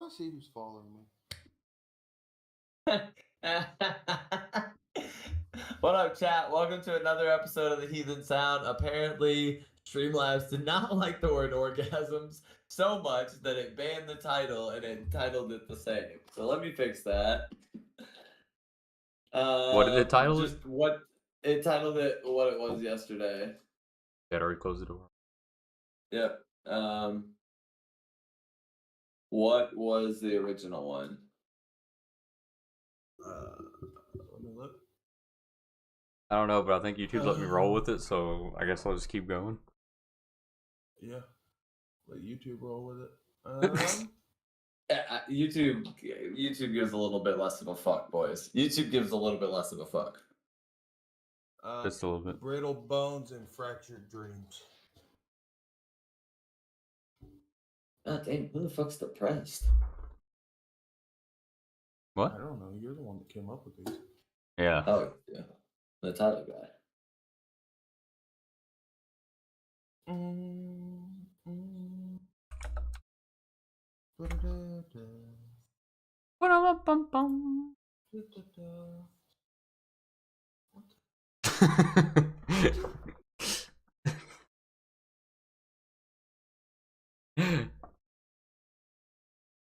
I see who's following me. What up, chat? Welcome to another episode of the Heathen Sound. Apparently, Streamlabs did not like the word orgasms so much that it banned the title and it titled it the same. So let me fix that. What did it title it? What it titled it what it was yesterday. That already closed the door. Yep. What was the original one? Let me look. I don't know, but I think YouTube let me roll with it, so I guess I'll just keep going. Yeah. Let YouTube roll with it. YouTube gives a little bit less of a fuck, boys. YouTube gives a little bit less of a fuck. Just a little bit. Brittle bones and fractured dreams. God damn, who the fuck's depressed? What? I don't know. You're the one that came up with these. Yeah. Oh, yeah. The title guy.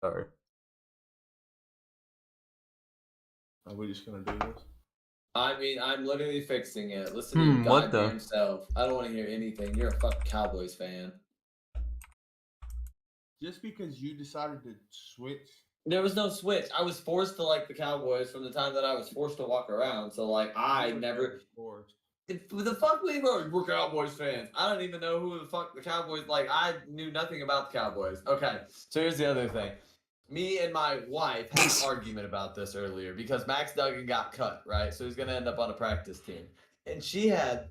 Sorry. Are we just gonna do this? I mean, I'm literally fixing it. Listen to your What goddamn the? self. I don't want to hear anything. You're a fucking Cowboys fan. Just because you decided to switch. There was no switch. I was forced to like the Cowboys from the time that I was forced to walk around. So, like, I never. Forced. The fuck we were? We're Cowboys fans. I don't even know who the fuck the Cowboys. Like, I knew nothing about the Cowboys. Okay, so here's the other thing. Me and my wife had an argument about this earlier because Max Duggan got cut, right? So he's gonna end up on a practice team, and she had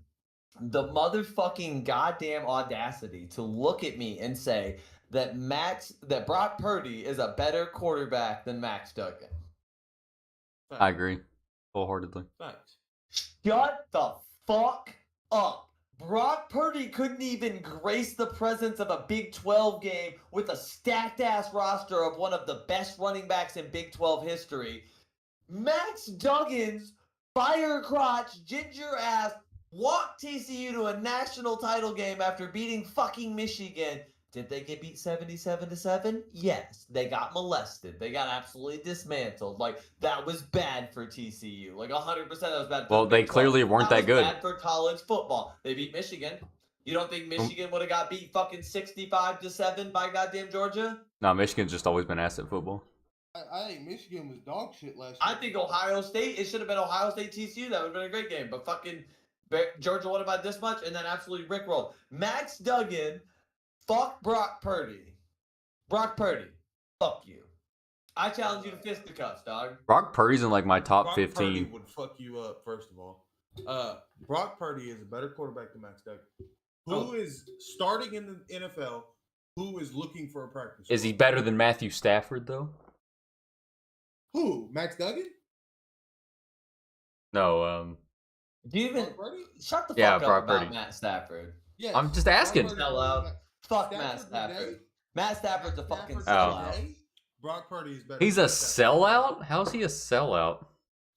the motherfucking goddamn audacity to look at me and say that Brock Purdy is a better quarterback than Max Duggan. Facts. I agree. Wholeheartedly. Facts. Shut the fuck up. Brock Purdy couldn't even grace the presence of a Big 12 game with a stacked-ass roster of one of the best running backs in Big 12 history. Max Duggan's fire crotch, ginger ass walked TCU to a national title game after beating fucking Michigan. Did they get beat 77-7? Yes. They got molested. They got absolutely dismantled. Like, that was bad for TCU. Like, 100% that was bad for Well, the they Big 12. clearly weren't that good. Bad for college football. They beat Michigan. You don't think Michigan would have got beat fucking 65-7 by goddamn Georgia? No, Michigan's just always been ass at football. I think Michigan was dog shit last year. I think Ohio State, it should have been Ohio State TCU. That would have been a great game. But fucking Georgia won it by this much and then absolutely rickrolled. Max Duggan, fuck Brock Purdy. Brock Purdy, fuck you. I challenge you to fisticuffs, dog. Brock Purdy's in like my top Brock 15. Purdy would fuck you up, first of all. Brock Purdy is a better quarterback than Max Duggan. Who is starting in the NFL? Who is looking for a practice? Is he better than Matthew Stafford, though? Who? Max Duggan? No, Do you even Brock Purdy? shut the fuck Yeah, up Brock about Purdy. Matt Stafford? Yes. I'm just asking. Brock Purdy Sell out. is better. Fuck Matt Stafford Stafford. today? Matt Stafford's a fucking Stafford sellout. today? Brock Purdy is better. He's than a Stafford. sellout? How's he a sellout?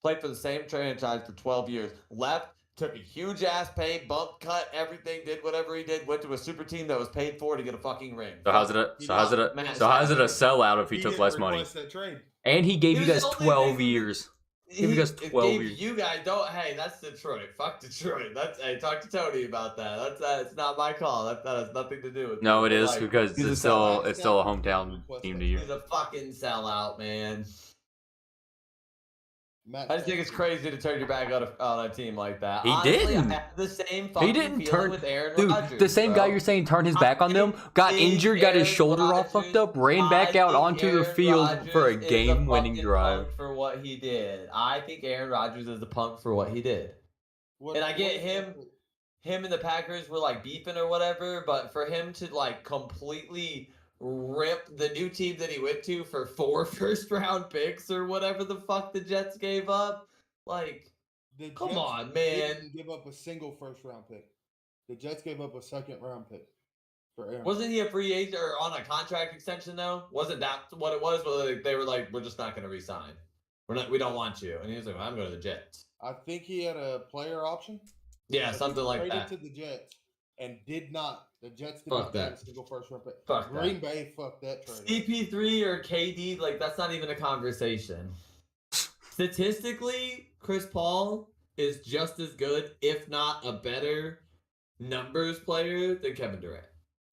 Played for the same franchise for 12 years. Left, took a huge ass pay, bump, cut, everything, did whatever he did, went to a super team that was paid for to get a fucking ring. So how's it a sellout if he took didn't less money? request that trade. And he gave He you was guys only 12 making- years. Give you guys 12 years. You guys don't. Hey, that's Detroit. Fuck Detroit. Hey, talk to Tony about that. It's not my call. That has nothing to do with. No, me. it is Like, because he's a it's still sellout. a hometown team to you. He's a fucking sellout, man. Matt I just think it's crazy to turn your back on a team like that. He Honestly, didn't. I have the same fucking He didn't feeling turn. with Aaron Dude, Rodgers, the same bro. guy you're saying turned his back on them, got injured, got his shoulder all fucked up, ran back out onto the field for a game-winning drive. Punk for what he did. I think Aaron Rodgers is a punk for what he did. And I get him and the Packers were like beefing or whatever, but for him to like completely rip the new team that he went to for 4 first-round picks or whatever the fuck the Jets gave up, like, come Jets on, man. didn't give up a single first-round pick. The Jets gave up a second-round pick. for Aaron. Wasn't he a free agent or on a contract extension though? Wasn't that what it was? Well, they were like, we're just not going to resign. We don't want you. And he was like, well, I'm going to the Jets. I think he had a player option. Yeah, something like traded that. to the Jets and did not. The Jets did Fuck not get that. a single first round pick. Fuck Green that. Bay fucked that trade. CP3 or KD, like that's not even a conversation. Statistically, Chris Paul is just as good, if not a better numbers player than Kevin Durant.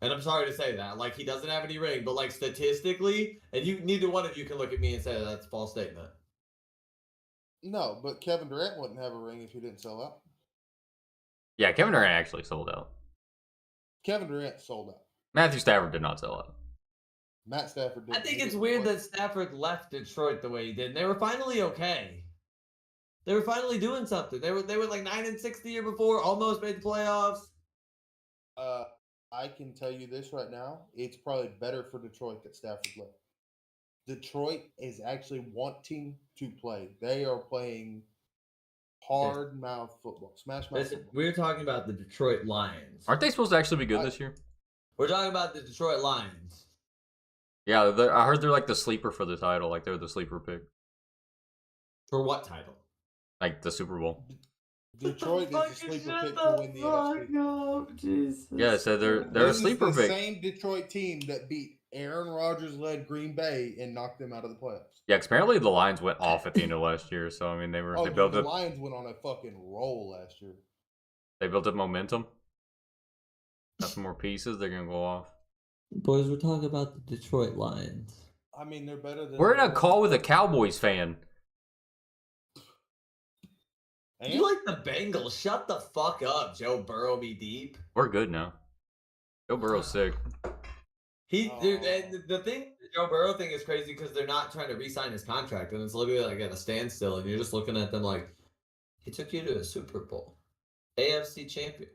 And I'm sorry to say that. Like, he doesn't have any ring, but like statistically, and neither one of you can look at me and say that's a false statement. No, but Kevin Durant wouldn't have a ring if he didn't sell out. Yeah, Kevin Durant actually sold out. Kevin Durant sold out. Matthew Stafford did not sell out. Matt Stafford did. I think it's weird that Stafford left Detroit the way he did. And they were finally okay. They were finally doing something. They were like 9-6 the year before, almost made the playoffs. I can tell you this right now. It's probably better for Detroit that Stafford left. Detroit is actually wanting to play. They are playing hard mouth football. Smash mouth football. We're talking about the Detroit Lions. Aren't they supposed to actually be good this year? We're talking about the Detroit Lions. Yeah, I heard they're like the sleeper for the title. Like they're the sleeper pick. For what title? Like the Super Bowl. Detroit is the sleeper pick to win the NFC. Jesus. Yeah, so they're a sleeper pick. Same Detroit team that beat Aaron Rodgers-led Green Bay and knocked them out of the playoffs. Yeah, 'cause apparently the Lions went off at the end of last year. So I mean, they built the up. Lions went on a fucking roll last year. They built up momentum. Got some more pieces. They're gonna go off. Boys, we're talking about the Detroit Lions. I mean, they're better than. We're in a call with a Cowboys fan. You like the Bengals? Shut the fuck up, Joe Burrow. Be deep. We're good now. Joe Burrow's sick. And the thing, the Joe Burrow thing is crazy because they're not trying to re-sign his contract, and it's literally like at a standstill, and you're just looking at them like, he took you to a Super Bowl, AFC champion.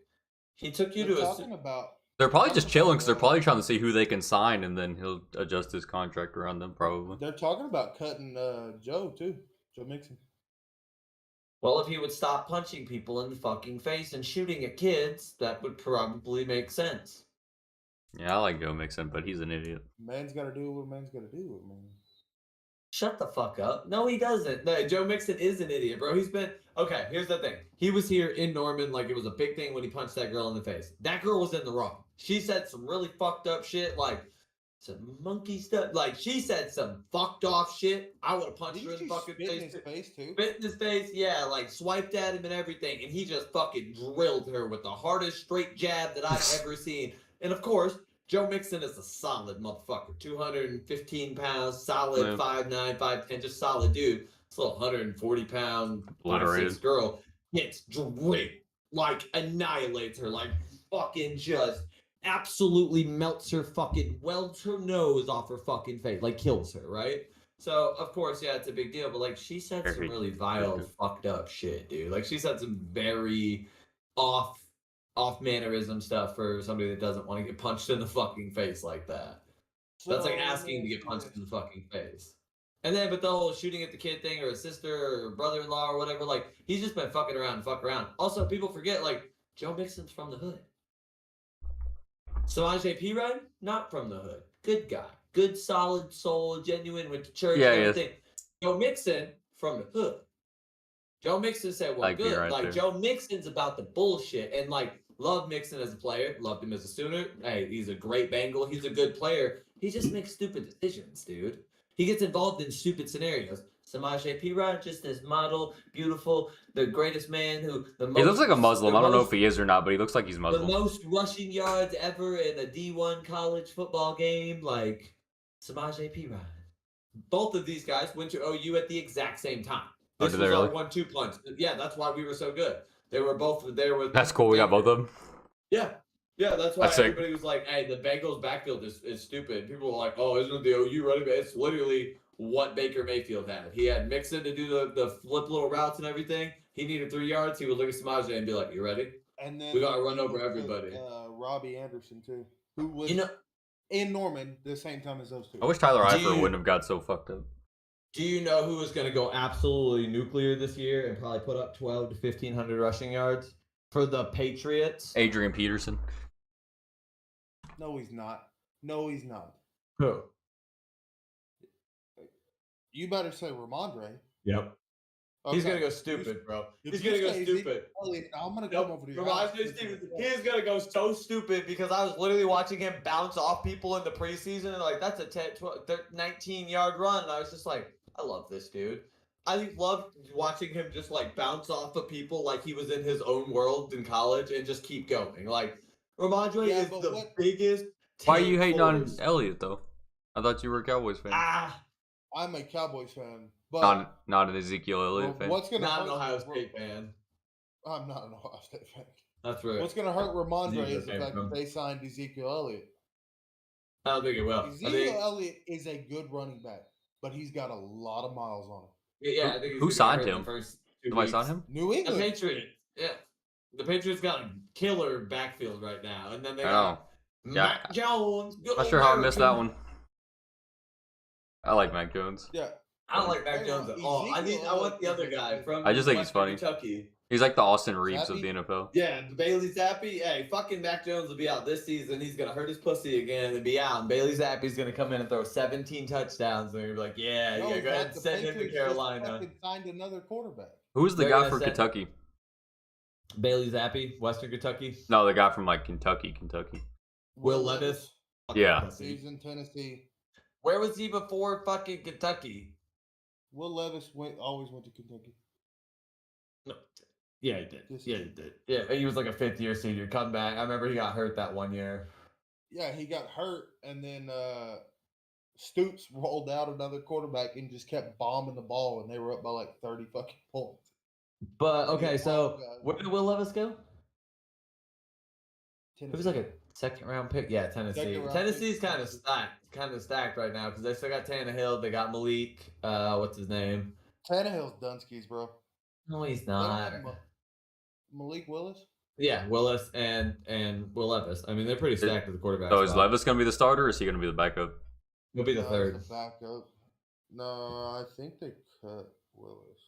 He took you to a. They're probably just chilling because they're probably trying to see who they can sign, and then he'll adjust his contract around them. Probably. They're talking about cutting Joe too. Joe Mixon. Well, if he would stop punching people in the fucking face and shooting at kids, that would probably make sense. Yeah, I like Joe Mixon, but he's an idiot. Man's got to do what man's got to do. Man. Shut the fuck up. No, he doesn't. No, Joe Mixon is an idiot, bro. He's been... Okay, here's the thing. He was here in Norman like it was a big thing when he punched that girl in the face. That girl was in the wrong. She said some really fucked up shit, like some monkey stuff. Like, she said some fucked off shit. I would have punched her in the fucking face. Spit in his face, yeah, like swiped at him and everything. And he just fucking drilled her with the hardest straight jab that I've ever seen. And of course, Joe Mixon is a solid motherfucker. 215 pounds, solid, 5'9", 5'10", just solid dude. This little 140-pound, 5'6" girl gets drilled, like annihilates her, like fucking just absolutely melts her fucking, welds her nose off her fucking face, like kills her, right? So, of course, yeah, it's a big deal, but like she said some really vile, fucked up shit, dude. Like she said some very off mannerism stuff for somebody that doesn't want to get punched in the fucking face like that. That's like asking to get punched in the fucking face. And then, but the whole shooting at the kid thing, or a sister or brother-in-law or whatever, like he's just been fucking around and fuck around. Also, people forget, like, Joe Mixon's from the hood. Samaje Perine, not from the hood. Good guy. Good, solid soul, genuine, went to church and everything. Joe Mixon, from the hood. Joe Mixon said, well, good. Right like, there. Joe Mixon's about the bullshit. And, like, love Mixon as a player. Loved him as a Sooner. Hey, he's a great Bengal. He's a good player. He just makes stupid decisions, dude. He gets involved in stupid scenarios. Samaje Perine, just this model, beautiful, the greatest man who... He looks like a Muslim. I don't know if he is or not, but he looks like he's Muslim. The most rushing yards ever in a D1 college football game, like Samaje Perine. Both of these guys went to OU at the exact same time. This was our 1-2 punch. Yeah, that's why we were so good. They were both there with... That's cool. We got both of them. Yeah. Yeah, that's why everybody was like, hey, the Bengals backfield is stupid. People were like, oh, isn't it the OU running back? It's literally what Baker Mayfield had. He had Mixon to do the flip little routes and everything. He needed 3 yards. He would look at Samaje and be like, you ready? And then we got to run over everybody. Robbie Anderson, too, who was in Norman the same time as those two. I wish Tyler Eifert wouldn't have got so fucked up. Do you know who is going to go absolutely nuclear this year and probably put up 12 to 1,500 rushing yards for the Patriots? Adrian Peterson. No, he's not. No, he's not. Who? You better say Ramondre. Yep. Okay. He's gonna go stupid, bro. If He's you gonna go say stupid. Elliott, I'm gonna come over to your house. He's gonna go so stupid because I was literally watching him bounce off people in the preseason and like that's a 10, 12, 19-yard run. And I was just like, I love this dude. I loved watching him just like bounce off of people like he was in his own world in college and just keep going. Like Ramondre is the biggest. Why are you hating on Elliott though? I thought you were a Cowboys fan. I'm a Cowboys fan, but not an Ezekiel Elliott fan. What's gonna not an Ohio State fan? I'm not an Ohio State fan. That's right. What's gonna hurt Ramondre is the fact that they signed Ezekiel Elliott. I don't think it will. Ezekiel Elliott is a good running back, but he's got a lot of miles on him. Yeah, I think who signed him? Somebody signed him? New England. The Patriots. Yeah, the Patriots got a killer backfield right now, and then they got Mac Jones. Not sure how I missed that one. I like Mac Jones. Yeah. I don't like Mac Jones at all. I want the other guy from I just think he's funny. Kentucky. He's like the Austin Reeves of the NFL. Yeah, Bailey Zappi. Hey, fucking Mac Jones will be out this season. He's gonna hurt his pussy again and be out. And Bailey Zappi's gonna come in and throw 17 touchdowns. And they're like, yeah, go ahead and send him to Carolina. Signed another quarterback. Who's the guy from Kentucky? Bailey Zappi, Western Kentucky. No, the guy from like Kentucky. Will Levis. Yeah. He's in Tennessee. Where was he before fucking Kentucky? Will Levis always went to Kentucky. No. Yeah, he did. He did. Yeah, he was like a fifth-year senior. Come back. I remember he got hurt that one year. Yeah, he got hurt, and then Stoops rolled out another quarterback and just kept bombing the ball, and they were up by like 30 fucking points. But, okay, so where did Will Levis go? Tennessee. It was like a second-round pick. Yeah, Tennessee. Tennessee's kind of stacked right now because they still got Tannehill. They got Malik. What's his name? Tannehill's Dunskies, bro. No, he's not. Malik Willis? Yeah, Willis and Will Levis. I mean, they're pretty stacked at the quarterback. So is Levis going to be the starter or is he going to be the backup? He'll be the third. The backup. No, I think they cut Willis.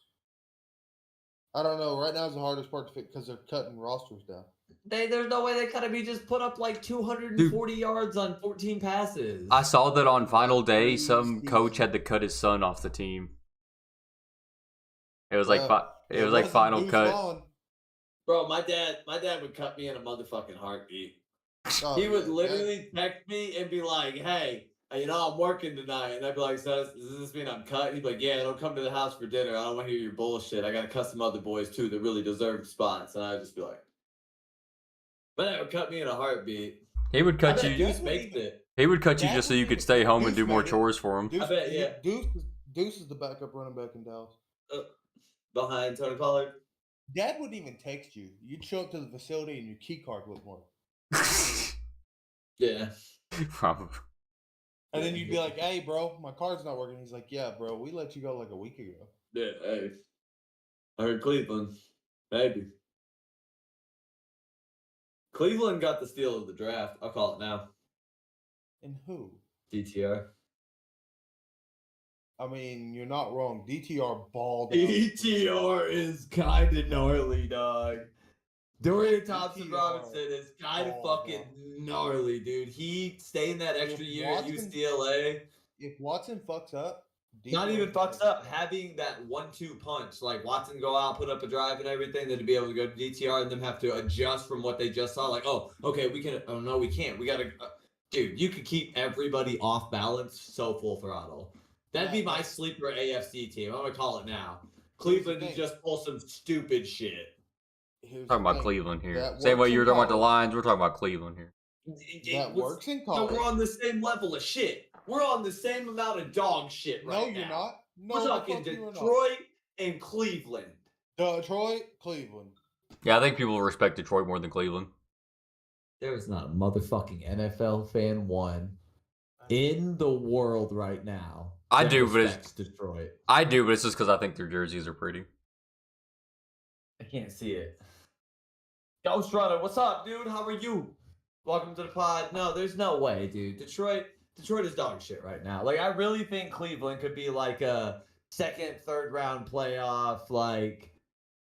I don't know. Right now is the hardest part to fit because they're cutting rosters down. There's no way they cut him. He just put up like 240 yards on 14 passes. I saw that on final day, some coach had to cut his son off the team. It was like final cut. On. Bro, my dad would cut me in a motherfucking heartbeat. He would literally text me and be like, "Hey, I'm working tonight," and I'd be like, "So does this mean I'm cut?" He'd be like, "Yeah, don't come to the house for dinner. I don't want to hear your bullshit. I got to cut some other boys too that really deserve spots." And I'd just be like, "But that would cut me in a heartbeat." He would cut you. Deuce makes it. He would cut you just so you could stay home and do more chores for him. I bet, yeah. Deuce is the backup running back in Dallas. Behind Tony Pollard. Dad wouldn't even text you. You'd show up to the facility and your key card wouldn't work. Yeah. Probably. And then you'd be like, "Hey, bro, my card's not working." He's like, "Yeah, bro, we let you go like a week ago." Yeah, hey. I heard Cleveland. Maybe. Cleveland got the steal of the draft. I'll call it now. And who? DTR. I mean, you're not wrong. DTR balled out. DTR is kind of gnarly, dog. Dorian Thompson-Robinson is kind of fucking gnarly, dude. He staying that extra year at UCLA. If Watson fucks up, not even fucks up, having that 1-2 punch, like Watson go out, put up a drive and everything, then to be able to go to DTR and them have to adjust from what they just saw. Like, oh, okay, we can. Oh no, we can't. We gotta. Dude, you could keep everybody off balance so full throttle. That'd be my sleeper AFC team. I'm gonna call it now. Cleveland to just pull some stupid shit. Talking about Cleveland here. Same way you were talking about the Lions, we're talking about Cleveland here. That works in college. No, we're on the same level of shit. We're on the same amount of dog shit right now. No, you're not. No, we're talking Detroit and Cleveland. Detroit, Cleveland. Yeah, I think people respect Detroit more than Cleveland. There is not a motherfucking NFL fan in the world right now. I do, but it's Detroit. I do, but it's just because I think their jerseys are pretty. I can't see it. Ghost Runner, what's up, dude? How are you? Welcome to the pod. No, there's no way, dude. Detroit is dog shit right now. Like, I really think Cleveland could be like a second, third round playoff, like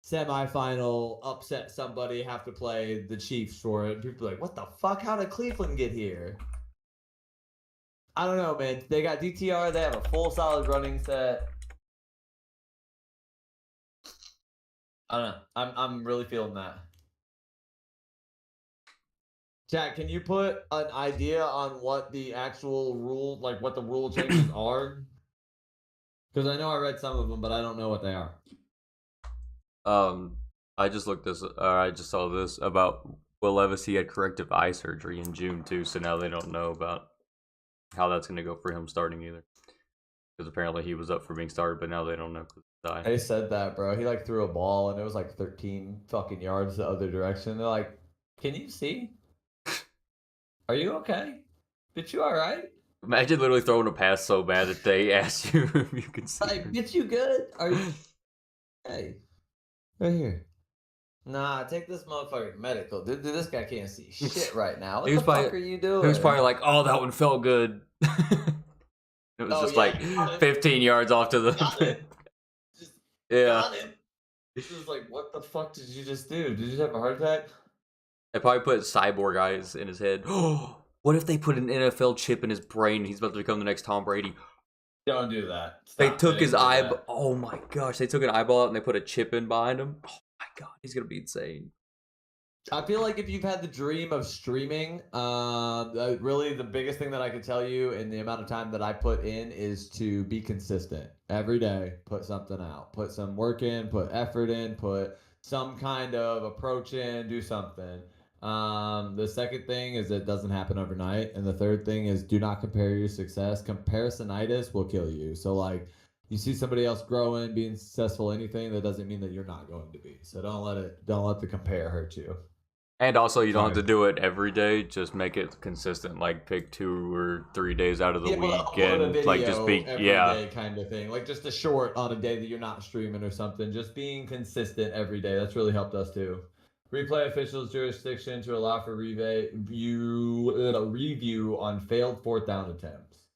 semifinal, upset somebody, have to play the Chiefs for it. People are like, what the fuck? How did Cleveland get here? I don't know, man. They got DTR. They have a full solid running set. I don't know. I'm really feeling that. Jack, can you put an idea on what the actual rule, like what the rule changes are? Because I know I read some of them, but I don't know what they are. I just I just saw this about Will Levis. He had corrective eye surgery in June too, so now they don't know about how that's gonna go for him starting either. Because apparently he was up for being started, but now they don't know because he died. They said that, bro. He like threw a ball and it was like 13 fucking yards the other direction. They're like, "Can you see? Are you okay? Bitch, you all right? Imagine literally throwing a pass so bad that they ask you if you can see. Like, bitch, you good? Are you? Hey, right here. Nah, take this motherfucker to medical. Dude, this guy can't see shit right now. What the fuck are you doing? He was probably like, "Oh, that one felt good." It was like 15 yards off to the. Got it. Just got it. This is like, what the fuck did you just do? Did you have a heart attack? They probably put cyborg eyes in his head. Oh, what if they put an NFL chip in his brain and he's about to become the next Tom Brady? Don't do that. They took his eyeball. Oh my gosh, they took an eyeball out and they put a chip in behind him. Oh my god, he's gonna be insane. I feel like if you've had the dream of streaming, really the biggest thing that I could tell you in the amount of time that I put in is to be consistent. Every day, put something out. Put some work in, put effort in, put some kind of approach in, do something. The second thing is it doesn't happen overnight. And the third thing is do not compare your success. Comparisonitis will kill you. So like you see somebody else growing, being successful, anything, that doesn't mean that you're not going to be. So don't let the compare hurt you. And also, you don't have to do it every day. Just make it consistent. Like pick 2 or 3 days out of the week, and like just be day kind of thing. Like just a short on a day that you're not streaming or something. Just being consistent every day. That's really helped us too. Replay officials' jurisdiction to allow for review on failed 4th down attempts.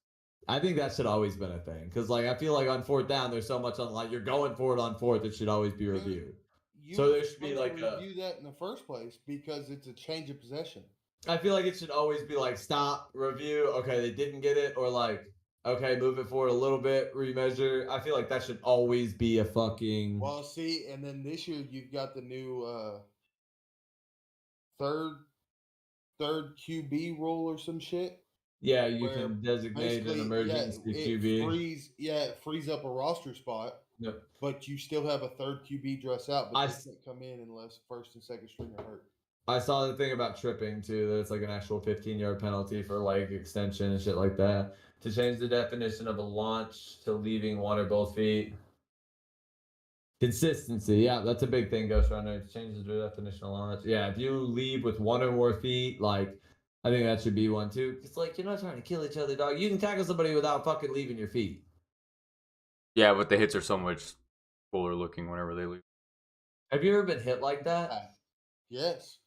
I think that should always been a thing because like I feel like on 4th down there's so much on like you're going for it on 4th, it should always be reviewed. So there should be like review that in the first place because it's a change of possession. I feel like it should always be like stop, review, okay, they didn't get it, or like okay, move it forward a little bit, remeasure. I feel like that should always be a fucking. Well, see, and then this year you've got the new third QB rule or some shit. Yeah, you can designate an emergency QB. It frees up a roster spot. Yep. But you still have a third QB dress out, but they can't come in unless first and second string are hurt. I saw the thing about tripping too, that it's like an actual 15-yard penalty for leg extension and shit like that. To change the definition of a launch to leaving one or both feet. Consistency, yeah, that's a big thing, Ghost Runner. It changes the definition of launch. Yeah, if you leave with 1 or more feet, like I think that should be one too. It's like you're not trying to kill each other, dog. You can tackle somebody without fucking leaving your feet. Yeah, but the hits are so much cooler looking whenever they leave. Have you ever been hit like that? Yes.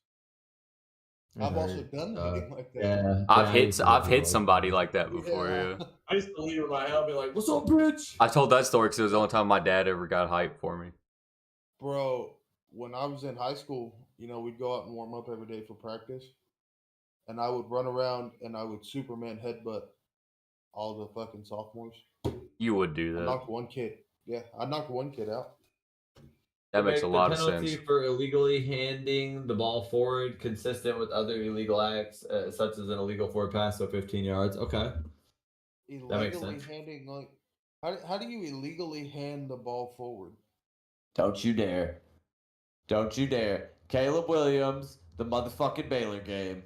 I've also done hitting like that. Yeah, I've hit somebody like that before. Yeah. I used to leave with my helmet, be like, "What's up, bitch?" I told that story because it was the only time my dad ever got hyped for me. Bro, when I was in high school, we'd go out and warm up every day for practice, and I would run around and I would Superman headbutt all the fucking sophomores. You would do that. I knocked one kid. Yeah, I knocked one kid out. That makes a lot of sense. Penalty for illegally handing the ball forward, consistent with other illegal acts, such as an illegal forward pass, so 15 yards. Okay, that makes sense. Handing, like, how do you illegally hand the ball forward? Don't you dare! Don't you dare! Caleb Williams, the motherfucking Baylor game.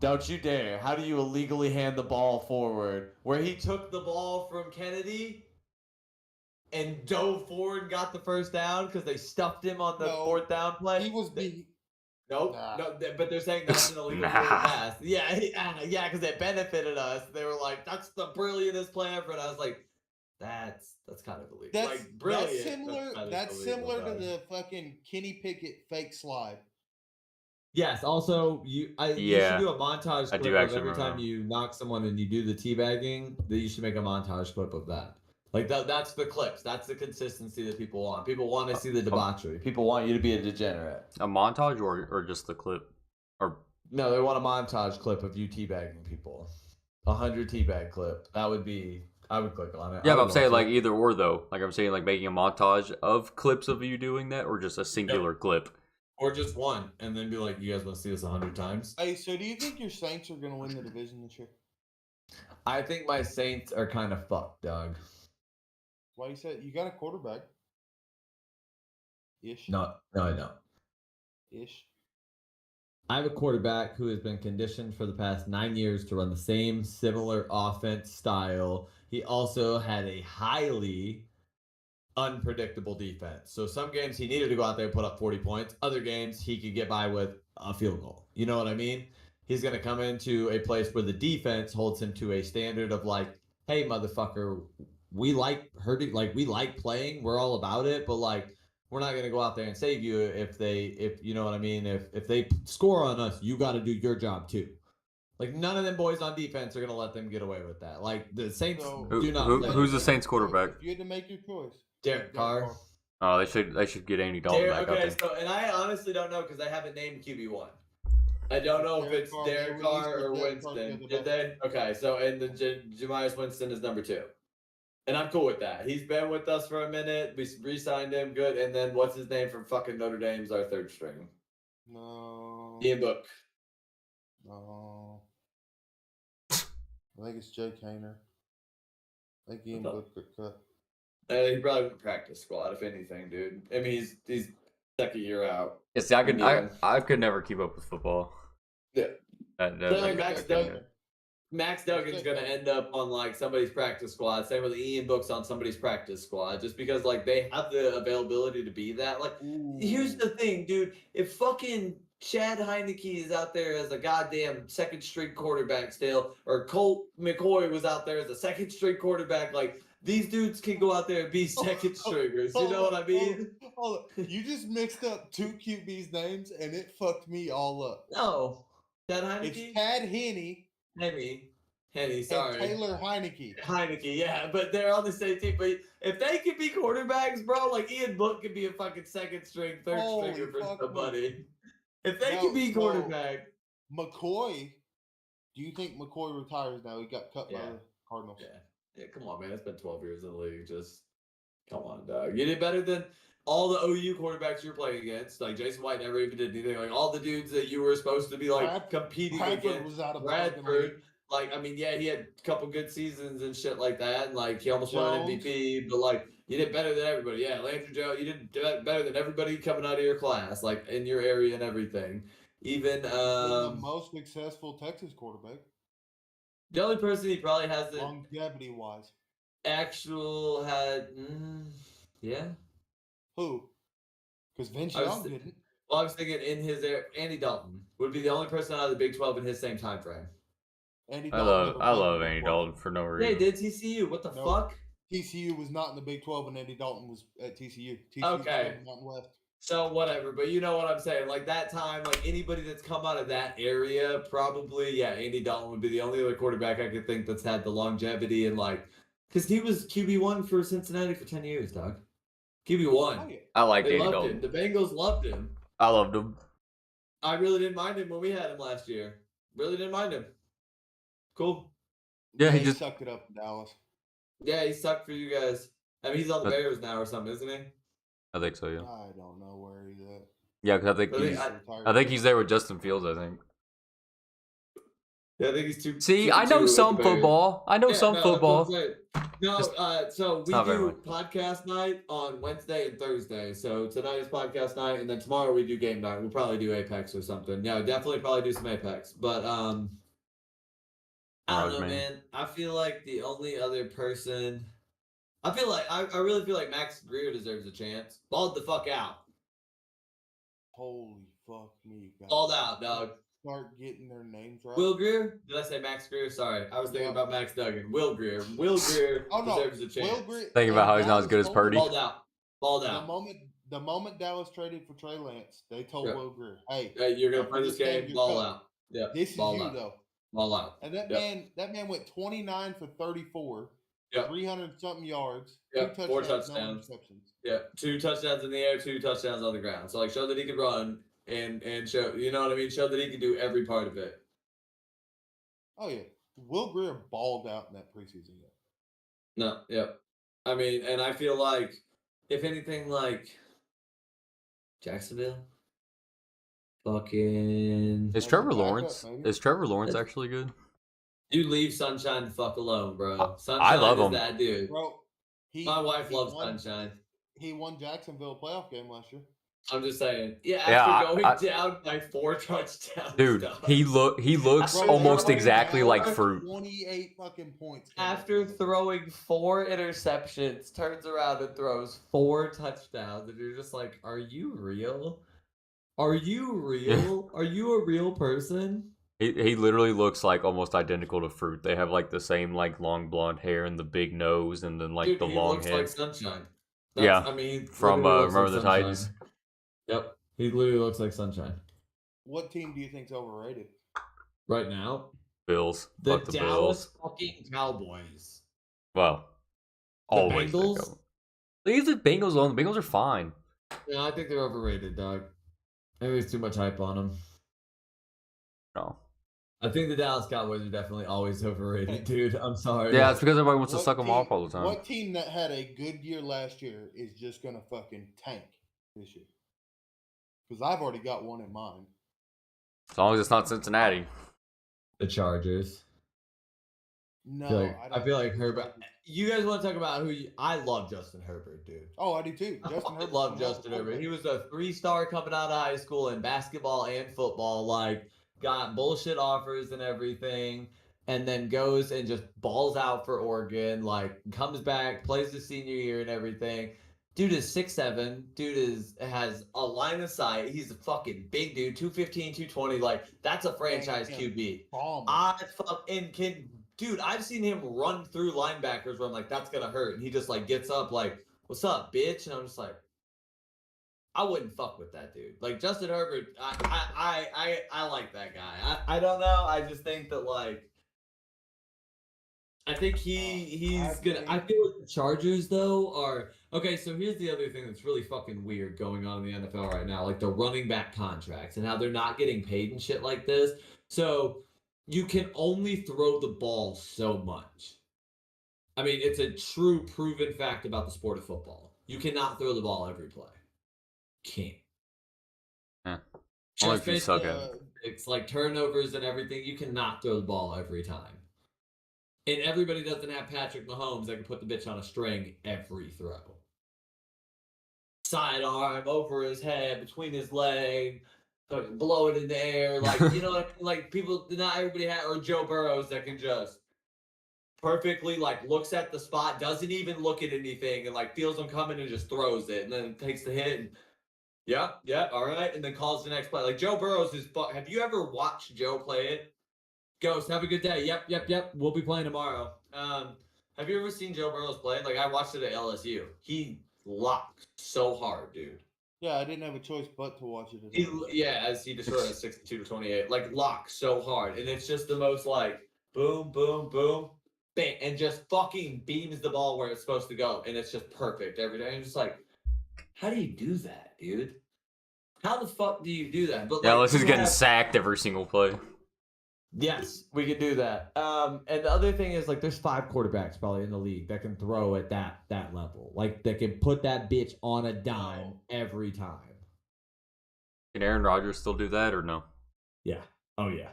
Don't you dare! How do you illegally hand the ball forward? Where he took the ball from Kennedy and dove forward and got the first down because they stuffed him on the 4th down play. He was Nope. Nah. No, but they're saying that's an illegal pass. Yeah, because it benefited us. They were like, "That's the brilliantest play ever," and I was like, "That's kind of illegal." That's brilliant. That's similar to the fucking Kenny Pickett fake slide. Yes. Also, you should do a montage clip of every time you knock someone and you do the teabagging. That you should make a montage clip of that. Like that's the clips. That's the consistency that people want. People want to see the debauchery. People want you to be a degenerate. A montage or just the clip? Or No, they want a montage clip of you teabagging people. 100 teabag clip. That would be. I would click on it. yeah, but I'm saying like either or though. Like I'm saying like making a montage of clips of you doing that, or just a singular clip. Or just one, and then be like, "You guys want to see this 100 times?" Hey, so do you think your Saints are going to win the division this year? I think my Saints are kind of fucked, Doug. Why you said you got a quarterback? Ish. No, I don't. Ish. I have a quarterback who has been conditioned for the past 9 years to run the same similar offense style. He also had a highly unpredictable defense. So some games he needed to go out there and put up 40 points. Other games he could get by with a field goal. You know what I mean? He's going to come into a place where the defense holds him to a standard of like, hey, motherfucker, we like hurting, like we like playing. We're all about it. But like, we're not going to go out there and save you if you know what I mean? If they score on us, you got to do your job too. Like none of them boys on defense are going to let them get away with that. Like the Saints do not. Who's the Saints quarterback? If you had to make your choice. Derek Carr. Oh, they should get Andy Dalton back out there. So, and I honestly don't know because I haven't named QB1. I don't know if it's Derek Carr or Winston. Did they? Okay, so and then Jameis Winston is number 2. And I'm cool with that. He's been with us for a minute. We re-signed him. Good. And then what's his name from fucking Notre Dame's our 3rd string? No. Ian Book. No. I think it's Jake Hayner. I think Ian Book got cut. He probably wouldn't practice squad, if anything, dude. I mean, he's second year out. Yeah, see, I could never keep up with football. Yeah. Max Duggan's going to end up on, like, somebody's practice squad. Same with Ian Book's on somebody's practice squad. Just because, like, they have the availability to be that. Like, here's the thing, dude. If fucking Chad Heineke is out there as a goddamn second-string quarterback still, or Colt McCoy was out there as a second-string quarterback, like, these dudes can go out there and be second stringers. You know what I mean? Hold on. You just mixed up 2 QB's names, and it fucked me all up. No. Chad Heineke? It's Tad Henne. Henny, sorry. And Taylor Heineke. Heineke, yeah, but they're on the same team. But if they could be quarterbacks, bro, like Ian Book could be a fucking second string, third stringer for somebody. If they could be quarterback. McCoy, do you think McCoy retires now? He got cut by the Cardinals. Yeah, come on, man. It's been 12 years in the league. Just come on, dog. You did better than all the OU quarterbacks you're playing against. Like, Jason White never even did anything. Like, all the dudes that you were supposed to be, like, competing against. Was out of Bradford. Like, I mean, yeah, he had a couple good seasons and shit like that. And, like, he almost won an MVP. But, like, you did better than everybody. Yeah, Landry Jones, you did better than everybody coming out of your class. Like, in your area and everything. Even the most successful Texas quarterback. The only person he probably has the longevity-wise. Yeah. Who? Because Vince Young didn't. Well, I was thinking in his era, Andy Dalton would be the only person out of the Big 12 in his same time frame. I love Andy Dalton for no reason. They did TCU. What the fuck? TCU was not in the Big 12 and Andy Dalton was at TCU. Okay. Was in the Mountain West. So whatever, but you know what I'm saying. Like that time, like anybody that's come out of that area, probably, Andy Dalton would be the only other quarterback I could think that's had the longevity and like, because he was QB1 for Cincinnati for 10 years, dog. QB1. Oh, yeah. I like Andy Dalton. Him. The Bengals loved him. I loved him. I really didn't mind him when we had him last year. Really didn't mind him. Cool. Yeah, he just sucked it up in Dallas. Yeah, he sucked for you guys. I mean, he's on the Bears now or something, isn't he? I think so, yeah. I don't know where he's at. Yeah, because I think he's there with Justin Fields, I think. Yeah, I think he's too. See, I know some football. I know some football. No, so we do podcast night on Wednesday and Thursday. So tonight is podcast night, and then tomorrow we do game night. We'll probably do Apex or something. Yeah, definitely probably do some Apex. But I don't know, man. I feel like the only other person. I really feel like Max Greer deserves a chance. Balled the fuck out. Holy fuck me, guys. Balled out, dog. Start getting their names right. Will Greer? Did I say Max Greer? Sorry. I was thinking about Max Duggan. Will Greer. Will Greer deserves a chance. Thinking about how he's not as good as Purdy. Balled out. Balled out. The moment Dallas traded for Trey Lance, they told Will Greer, hey, you're going to play this game, ball out. Yeah. This is ball you, out. though. Ball out. And that man went 29 for 34. Yep. 300-something yards, Yep. 2 4 touchdowns, no touchdowns. interceptions. Yeah, 2 touchdowns in the air, 2 touchdowns on the ground. So like, show that he could run and show, you know what I mean? Show that he could do every part of it. Oh yeah, Will Greer balled out in that preseason game. No, yep. I mean, and I feel like, if anything, like Jacksonville, fucking. Is As a Trevor backup, Lawrence? maybe. Is Trevor Lawrence actually good? You leave Sunshine the fuck alone, bro. I Sunshine love is him. that dude. Bro, My wife he loves won, Sunshine. He won Jacksonville playoff game last year. I'm just saying. Yeah, Yeah, after going down by 4 touchdowns. Dude, dog. he looks Bro, almost they're exactly down like by fruit. 28 fucking points. After throwing 4 interceptions, turns around and throws 4 touchdowns, and you're just like, "Are you real? Are you real? Are you a real person?" He literally looks like almost identical to fruit. They have like the same like long blonde hair and the big nose and then like Dude, the he long looks head. like Sunshine. Yeah, I mean, he from literally looks Remember like the Sunshine. Titans? Yep, he literally looks like Sunshine. What team do you think's overrated? Right now, Bills. The Fuck the Dallas Bills. fucking Cowboys. Well, The always. Bengals? Leave the Bengals alone. The Bengals are fine. yeah, I think they're overrated, dog. Maybe there's too much hype on them. No. I think the Dallas Cowboys are definitely always overrated, dude. I'm sorry. Yeah, it's because everybody wants to What suck them team- off all the time. What team that had a good year last year is just gonna fucking tank this year? Because I've already got one in mind. As long as it's not Cincinnati. The Chargers. No, I feel like think Herbert. it's- You guys want to talk about who? I love Justin Herbert, dude. Oh, I do too. Justin I Herbert. love Justin Herbert. He was a 3-star coming out of high school in basketball and football. Like, got bullshit offers and everything, and then goes and just balls out for Oregon. Like, comes back, plays the senior year and everything. Dude is 6'7". Dude has a line of sight. He's a fucking big dude, 215, 220. Like, that's a franchise Damn. QB. Bomb. Dude, I've seen him run through linebackers where I'm like, that's gonna hurt, and he just like gets up like, "What's up, bitch?" And I'm just like, I wouldn't fuck with that dude. Like Justin Herbert, I like that guy. I don't know. I just think that like, I think he's gonna. I feel like the Chargers though are okay. So here's the other thing that's really fucking weird going on in the NFL right now, like the running back contracts and how they're not getting paid and shit like this. So you can only throw the ball so much. I mean, it's a true proven fact about the sport of football. You cannot throw the ball every play. Can't. Yeah. Only Just if you based suck on- at it. It's like turnovers and everything. You cannot throw the ball every time. And everybody doesn't have Patrick Mahomes that can put the bitch on a string every throw. Sidearm over his head, between his leg, fucking blow it in the air. Like, you know, like people, not everybody has, or Joe Burrows that can just perfectly, like, looks at the spot, doesn't even look at anything, and, like, feels them coming and just throws it, and then takes the hit, and yeah, all right, and then calls the next play. Like, Joe Burrows is, have you ever watched Joe play it? Ghost, have a good day. Yep. We'll be playing tomorrow. Have you ever seen Joe Burrows play? Like, I watched it at LSU. He locks so hard, dude. Yeah, I didn't have a choice but to watch it. As he destroyed a 62-28. Like, locks so hard. And it's just the most, like, boom, boom, boom, bang, and just fucking beams the ball where it's supposed to go. And it's just perfect every day. And just like, how do you do that, dude? How the fuck do you do that? But Yeah, like, unless he's you getting have- sacked every single play. Yes, we could do that. And the other thing is like there's 5 quarterbacks probably in the league that can throw at that level. Like that can put that bitch on a dime every time. Can Aaron Rodgers still do that or no? Yeah. Oh yeah.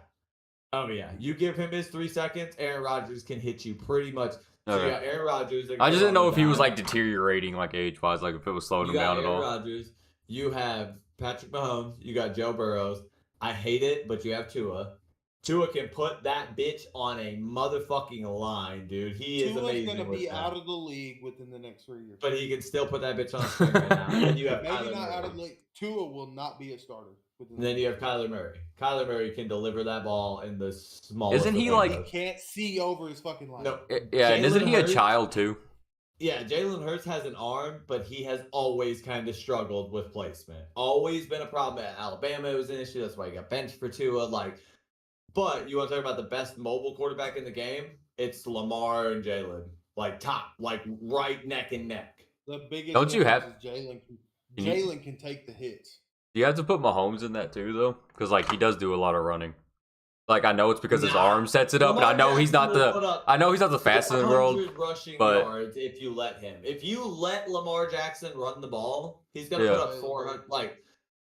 You give him his 3 seconds, Aaron Rodgers can hit you pretty much. So Okay. you got Aaron Rodgers. that can I go just didn't on know a if he was dime. like deteriorating like age wise, like if it was slowing You him got down at Aaron all. Rodgers. You have Patrick Mahomes. You got Joe Burrows. I hate it, but you have Tua. Tua can put that bitch on a motherfucking line, dude. He is Tua's amazing. going to with be that. out of the league within the next 3 years. But he can still put that bitch on a string right now. And then you have Maybe Kyler not out Murray. of the league. Tua will not be a starter. And then you have Kyler Murray. Kyler Murray can deliver that ball in the smallest. Isn't he of like- windows. He can't see over his fucking line. No. Yeah, and isn't Jalen he a Hurts- child too? Yeah, Jalen Hurts has an arm, but he has always kind of struggled with placement. Always been a problem at Alabama. It was an issue. That's why he got benched for Tua. But you want to talk about the best mobile quarterback in the game? It's Lamar and Jalen. like top, like right neck and neck. The biggest Don't you have- difference is Jalen. Can you- Jalen can take the hits. Do you have to put Mahomes in that too, though? Because like he does do a lot of running. Like I know it's because his Nah. arm sets it up, and I Lamar know he's Jackson not will put the. up I know he's not the fastest in the world. 100 rushing but- yards if you let him. If you let Lamar Jackson run the ball, he's gonna Yeah. put up 400. Like,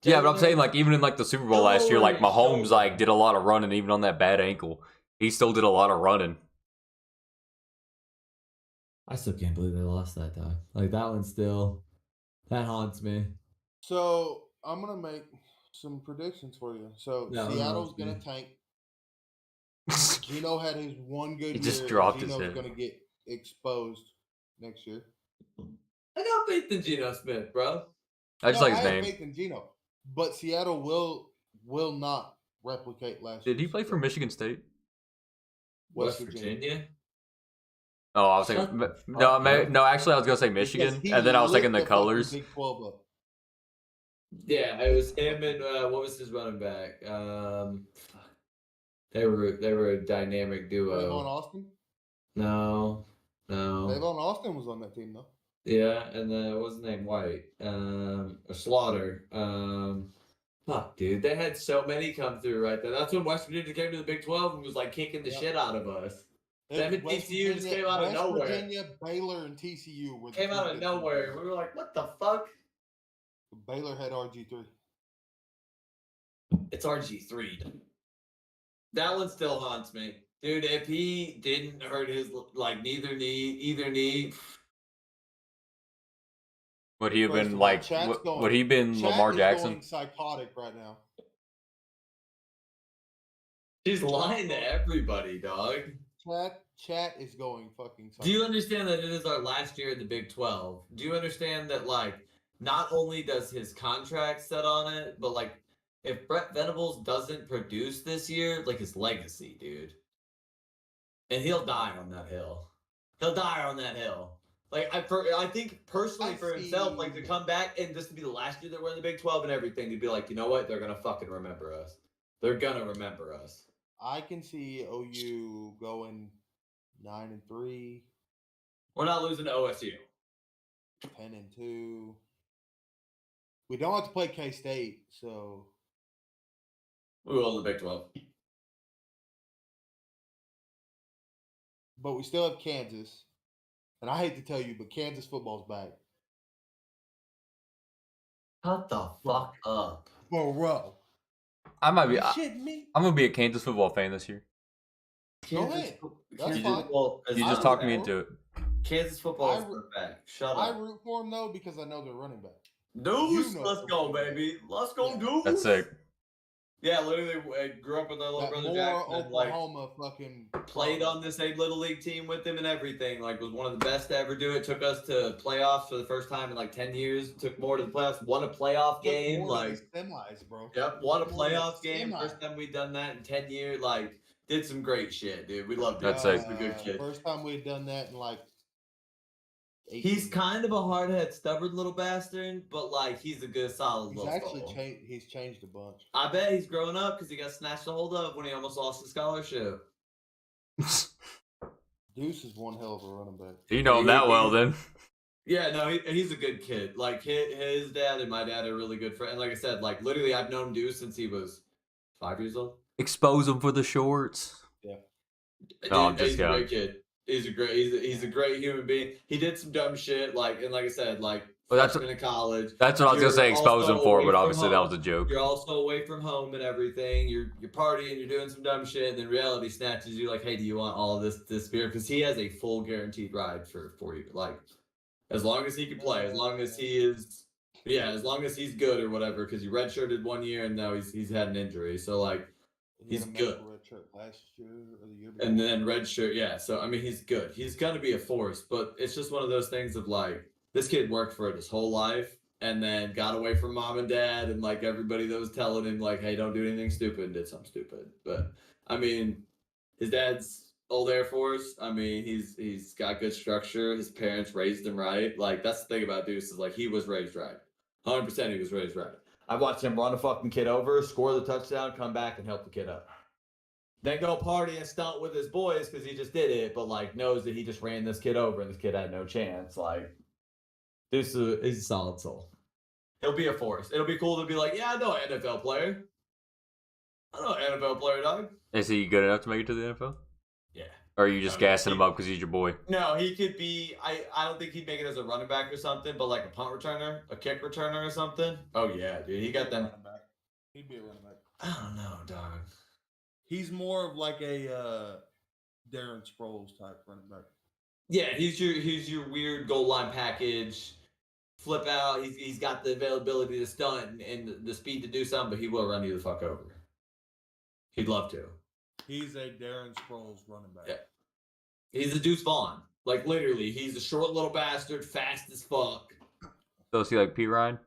Yeah, but I'm Jalen- saying like even in like the Super Bowl last year, like Over his Mahomes shoulder. like did a lot of running, even on that bad ankle. He still did a lot of running. I still can't believe they lost that dog. Like that one still, that haunts me. So I'm gonna make some predictions for you. So No, Seattle's no, gonna tank. Gino had his one good He year. just and dropped his Gino's head. gonna get exposed next year. I got faith in Geno Smith, bro. I just No, like his I have name. faith in Gino, but Seattle will not replicate last. Did he year's play for success. Michigan State? West Virginia. Oh, I was Shut thinking. the No, fuck up. no. Actually, I was gonna say Because Michigan, he and then I was lit thinking the fucking colors. Big 12 up. Yeah, it was him and what was his running back? They were a dynamic Davon duo. Austin. No. Davon Austin was on that team though. Yeah, and then what was his name? White. Or Slaughter. Fuck, dude, they had so many come through right there. That's when West Virginia came to the Big 12 and was like kicking the Yep. shit out of us. It Them was and TCU just came out of nowhere. West Virginia, Baylor, and TCU were the Came two out good of teams. nowhere. We were like, what the fuck? Baylor had RG3. It's RG3. That one still haunts me. Dude, if he didn't hurt his like either knee, Would he have First been of all, like? Chat's going- Would he been Chat Lamar is Jackson? going psychotic right now. he's lying to everybody, dog. Chat is going fucking psychotic. Do you understand that it is our last year in the Big 12? Do you understand that, like, not only does his contract set on it, but, like, if Brett Venables doesn't produce this year, like, his legacy, dude. And he'll die on that hill. He'll die on that hill. Like, I think personally for himself, like, to come back and this to be the last year that we're in the Big 12 and everything, to be like, you know what? They're going to fucking remember us. They're going to remember us. I can see OU going 9-3, We're not losing to OSU. 10-2. We don't have to play K-State, so We will in the Big 12. but we still have Kansas. And I hate to tell you, but Kansas football's back. Shut the fuck up. Bro, I might be. you shitting me? I'm gonna be a Kansas football fan this year. Go ahead. That's Kansas fine. football is You not just talked me back. into it. Kansas football is I- not back. Shut I up. root for them though because I know they're running back. Deuce, you know let's they're go, running back. baby. Let's go, Yeah. Deuce. That's sick. Yeah, literally, I grew up with my little That brother more Jackson. And, like, Oklahoma fucking played on the same little league team with him and everything. Like, was one of the best to ever do it. Took us to playoffs for the first time in like 10 years. Took more to the playoffs. Won a playoff game. More to Like, the semis, bro. yep, won a More to the playoff game. semis. First time we'd done that in 10 years. Like, did some great shit, dude. We loved it. That's sick. He's a good kid. First time we had done that in like 18 He's years. kind of a hard-head, stubborn little bastard, but like he's a good, solid He's little actually soul. changed. He's changed a bunch. I bet he's growing up because he got snatched a hold of when he almost lost his scholarship. Deuce is one hell of a running back. You know him that well, then. Yeah, no, he's a good kid. Like his dad and my dad are really good friends. And like I said, like literally, I've known Deuce since he was 5 years old. Expose him for the shorts. No, I'm just he's a great kid. He's a great human being. He did some dumb shit, like and like I said, like Well, that's freshman in college. That's what I was gonna say. You're Expose him also for, away but from obviously that home. was a joke. You're also away from home and everything. You're partying. You're doing some dumb shit, and then reality snatches you. Like, hey, do you want all of this beer? Because he has a full guaranteed ride for 4 years. Like, as long as he can play, as long as he is, yeah, as long as he's good or whatever. Because he redshirted 1 year and now he's had an injury. So like, He He's had a good. medical red shirt last year or the year before. and then redshirt, yeah. So I mean, he's good. He's gonna be a force, but it's just one of those things of like, this kid worked for it his whole life. And then got away from mom and dad and like everybody that was telling him like, hey, don't do anything stupid, and did something stupid. But I mean, his dad's old Air Force. I mean, he's got good structure. His parents raised him right. Like that's the thing about Deuce is like he was raised right. 100% he was raised right. I watched him run a fucking kid over, score the touchdown, come back and help the kid up. then go party and stunt with his boys because he just did it, but like knows that he just ran this kid over and this kid had no chance. Like, this is a solid soul. He'll be a force. It'll be cool to be like, yeah, I know an NFL player. I know an NFL player, dog. Is he good enough to make it to the NFL? Yeah. Or are you just gassing him up because he's your boy? No, he could be. I don't think he'd make it as a running back or something, but like a punt returner, a kick returner or something. Oh yeah, dude, he got them. Running back. He'd be a running back. I don't know, dog. He's more of like a Darren Sproles type running back. Yeah, he's your weird goal line package, flip out. He's got the availability to stunt and the speed to do something, but he will run you the fuck over. He'd love to. He's a Darren Sproles running back. Yeah. He's a Deuce Vaughn. Like, literally, he's a short little bastard, fast as fuck. So is he like P. Ryan?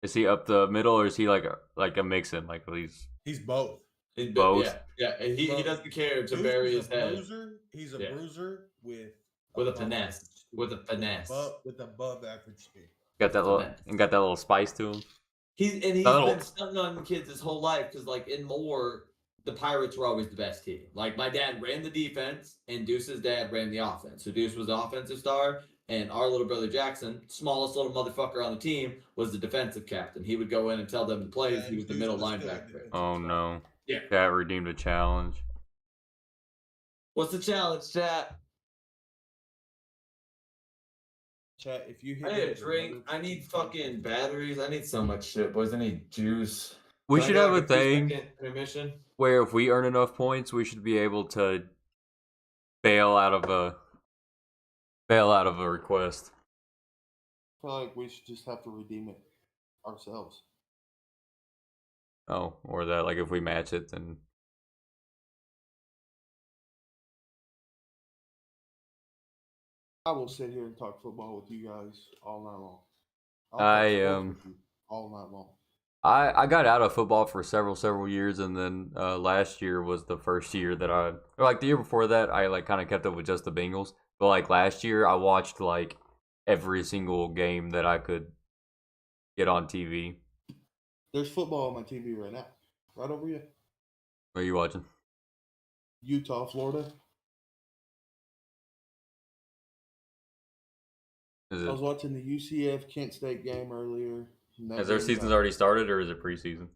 Is he up the middle, or is he like a mix-in? Like He's both. He's Both? Yeah. And he doesn't care to bury his head. He's a bruiser with a finesse. With a finesse. With above average speed. got that little spice to him. He's been stunting on kids his whole life because, like, in Moore, the Pirates were always the best team. Like, my dad ran the defense, and Deuce's dad ran the offense. So Deuce was the offensive star, and our little brother Jackson, smallest little motherfucker on the team, was the defensive captain. He would go in and tell them the plays. He was the middle linebacker. Oh no! Yeah. Chat redeemed a challenge. What's the challenge, chat? Chat, if you hit I need a drink. I need fucking batteries. I need so much shit, boys. I need juice. We should have a thing intermission where if we earn enough points, we should be able to bail out of a request. I feel like we should just have to redeem it ourselves. Oh, or that, like, if we match it, then I will sit here and talk football with you guys all night long. All night long. I got out of football for several years, and then last year was the first year that or like the year before that, I like kind of kept up with just the Bengals. But like last year, I watched like every single game that I could get on TV. There's football on my TV right now, right over here. What are you watching? Utah, Florida. I was watching the UCF Kent State game earlier. Has their season's already started, or is it preseason?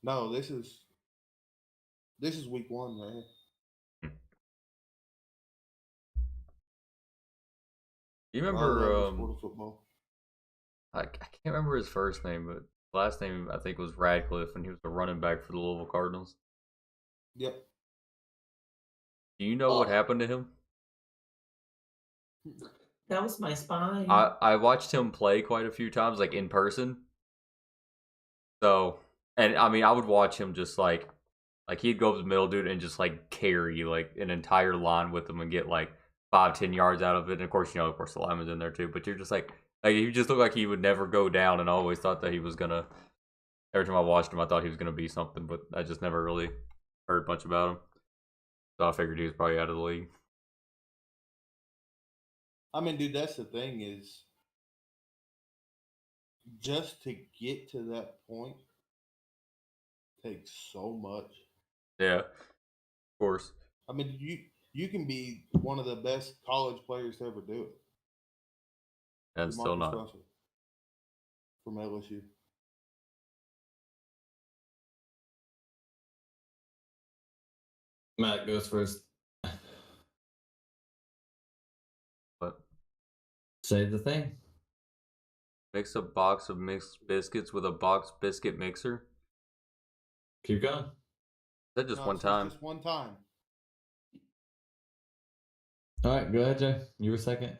No, this is week 1 right here. You remember football? I can't remember his first name, but last name I think was Radcliffe, and he was the running back for the Louisville Cardinals. Yep. Do you know what happened to him? That was my spine. I watched him play quite a few times, like in person. So, and I mean, I would watch him just like he'd go up the middle, dude, and just like carry like an entire line with him and get like 5-10 yards out of it. And of course, the lineman's in there too. But you're just like he just looked like he would never go down, and I always thought that he was gonna. Every time I watched him, I thought he was gonna be something, but I just never really heard much about him. So I figured he was probably out of the league. I mean, dude, that's the thing is just to get to that point takes so much. Yeah, of course. I mean, you can be one of the best college players to ever do it. And still not. Russell from LSU. Matt goes first. What? Say the thing. Mix a box of mixed biscuits with a box biscuit mixer. Keep going. Is that just one time? Just one time. All right, go ahead, Jay. You were second.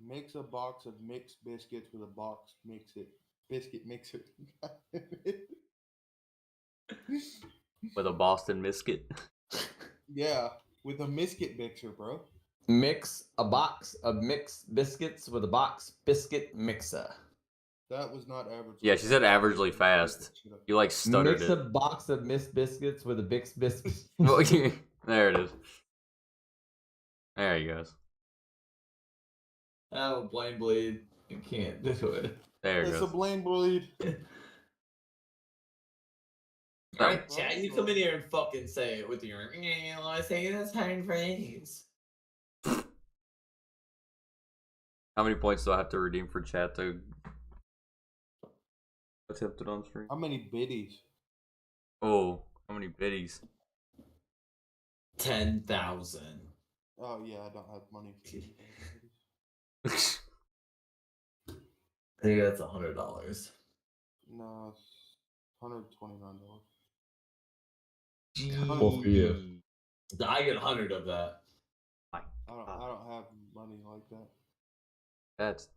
Mix a box of mixed biscuits with a box biscuit mixer. With a Boston biscuit. Yeah, with a biscuit mixer, bro. Mix a box of mixed biscuits with a box biscuit mixer. That was not average. Yeah, she said averagely fast. You like stuttered Mix a box of mixed biscuits with a mixed biscuit. There it is. There he goes. Oh, blame bleed. You can't do it. There it It's goes. a blame bleed. All right, chat. You come in here and fucking say it with your. I say this hard phrase. How many points do I have to redeem for chat to attempt it on stream? How many biddies? Oh, how many biddies? 10,000. Oh yeah, I don't have money for these biddies. I think that's $100. No, it's $129. Well, for you. I get 100 of that. I don't have money like that. That's.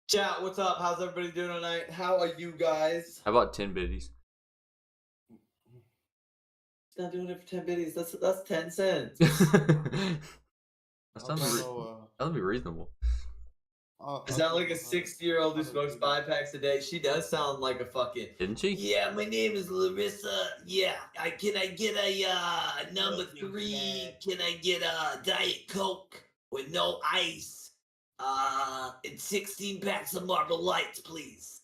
Chat, what's up? How's everybody doing tonight? How are you guys? How about 10 biddies? He's not doing it for 10 biddies. That's 10 cents. That would be reasonable. Is that like a 60-year-old who smokes 5 packs a day? She does sound like a fucking. Didn't she? Yeah, my name is Larissa. Yeah, can I get a number 3? Can I get a Diet Coke with no ice? And 16 packs of Marble Lights, please.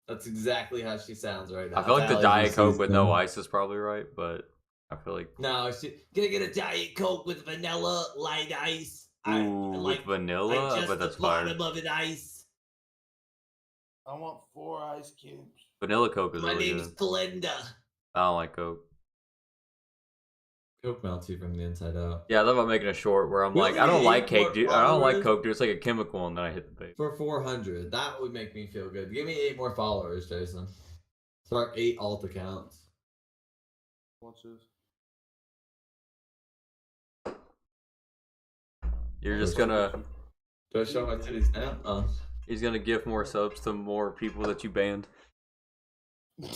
That's exactly how she sounds right now. I feel like the Diet Coke with no ice is probably right, but I feel like. No, can I get a Diet Coke with vanilla, light ice? With vanilla? Just But that's the fire. bottom of it ice. I want 4 ice cubes. Vanilla Coke is My really name's good. Glenda. I don't like Coke. Coke melts you from the inside out. Yeah, I love about making a short where I'm We like, only I don't need like 8 cake, more dude. I don't like followers. Coke, dude. It's like a chemical, and then I hit the bait. For 400, that would make me feel good. Give me 8 more followers, Jason. So our 8 alt accounts. Watch this. You're just gonna. Do I show my titties now? Oh. He's gonna give more subs to more people that you banned. I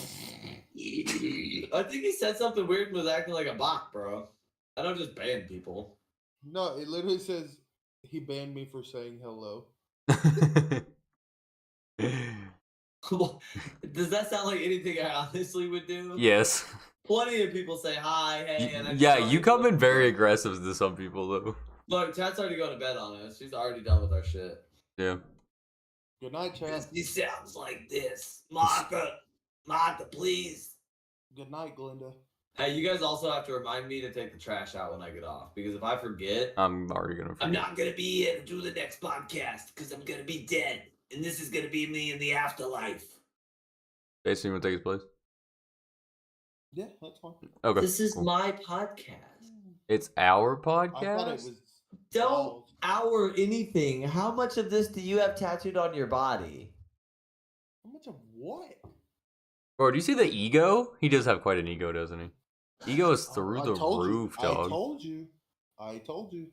think he said something weird and was acting like a bot, bro. I don't just ban people. No, it literally says he banned me for saying hello. Does that sound like anything I honestly would do? Yes. Plenty of people say hi, hey, and I Yeah, just you always come look- in very aggressive to some people though. Look, Chat's already going to bed on us. She's already done with our shit. Yeah. Good night, Chad. He sounds like this. Martha, please. Good night, Glenda. Hey, you guys also have to remind me to take the trash out when I get off. Because if I forget, I'm already gonna forget. I'm not going to be here to do the next podcast. Because I'm going to be dead. And this is going to be me in the afterlife. Jason, you wanna take his place? Yeah, that's fine. Okay. This is cool. my podcast. It's our I thought it podcast? was. Don't hour anything. How much of this do you have tattooed on your body? How much of what? Bro, do you see the ego? He does have quite an ego, doesn't he? Ego is through I the told roof, you. dog. I told you.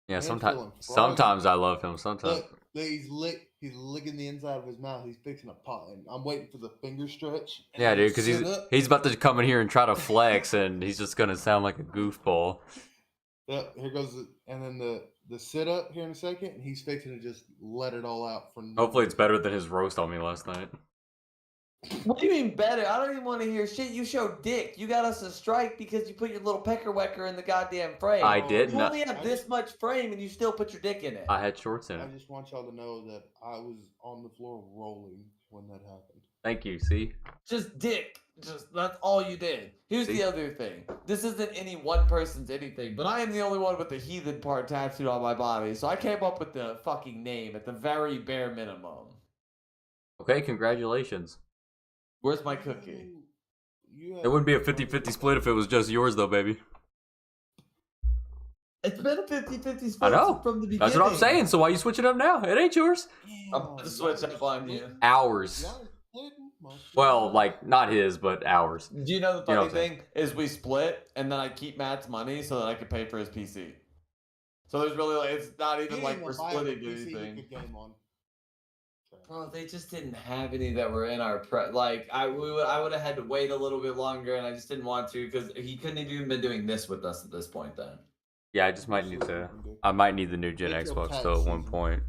Yeah, Man, sometimes feeling sometimes I love him. Sometimes Look, he's licking the inside of his mouth. He's fixing a pot, and I'm waiting for the finger stretch. and yeah, then dude, because sit up. he's about to come in here and try to flex, and he's just gonna sound like a goofball. Yep, here goes and then the sit up here in a second, and he's fixing to just let it all out from. Hopefully, it's better than his roast on me last night. What do you mean better? I don't even want to hear shit. You showed dick. You got us a strike because you put your little pecker wecker in the goddamn frame. I did You not. only have this much frame and you still put your dick in it. I had shorts in I it. just want y'all to know that I was on the floor rolling when that happened. Thank you. See, Just dick. Just that's all you did. Here's See? the other thing. This isn't any one person's anything, but I am the only one with the heathen part tattooed on my body, so I came up with the fucking name at the very bare minimum. okay, congratulations. Where's my cookie? It wouldn't be a 50-50 split if it was just yours, though, baby. It's been a 50-50 split I know. from the beginning. That's what I'm saying. So why you switch it up now? It ain't yours. I'm about to switch up on you. Ours. Well, like not his, but ours. Do you know the You know funny what I'm saying? thing is we split and then I keep Matt's money so that I can pay for his PC. So there's really like it's not even like we're splitting anything. Bro, they just didn't have any that were in our like I would have had to wait a little bit longer and I just didn't want to because he couldn't have even been doing this with us at this point then. Yeah, I just might need to. I might need the new gen Make your Xbox tax though at one season. point.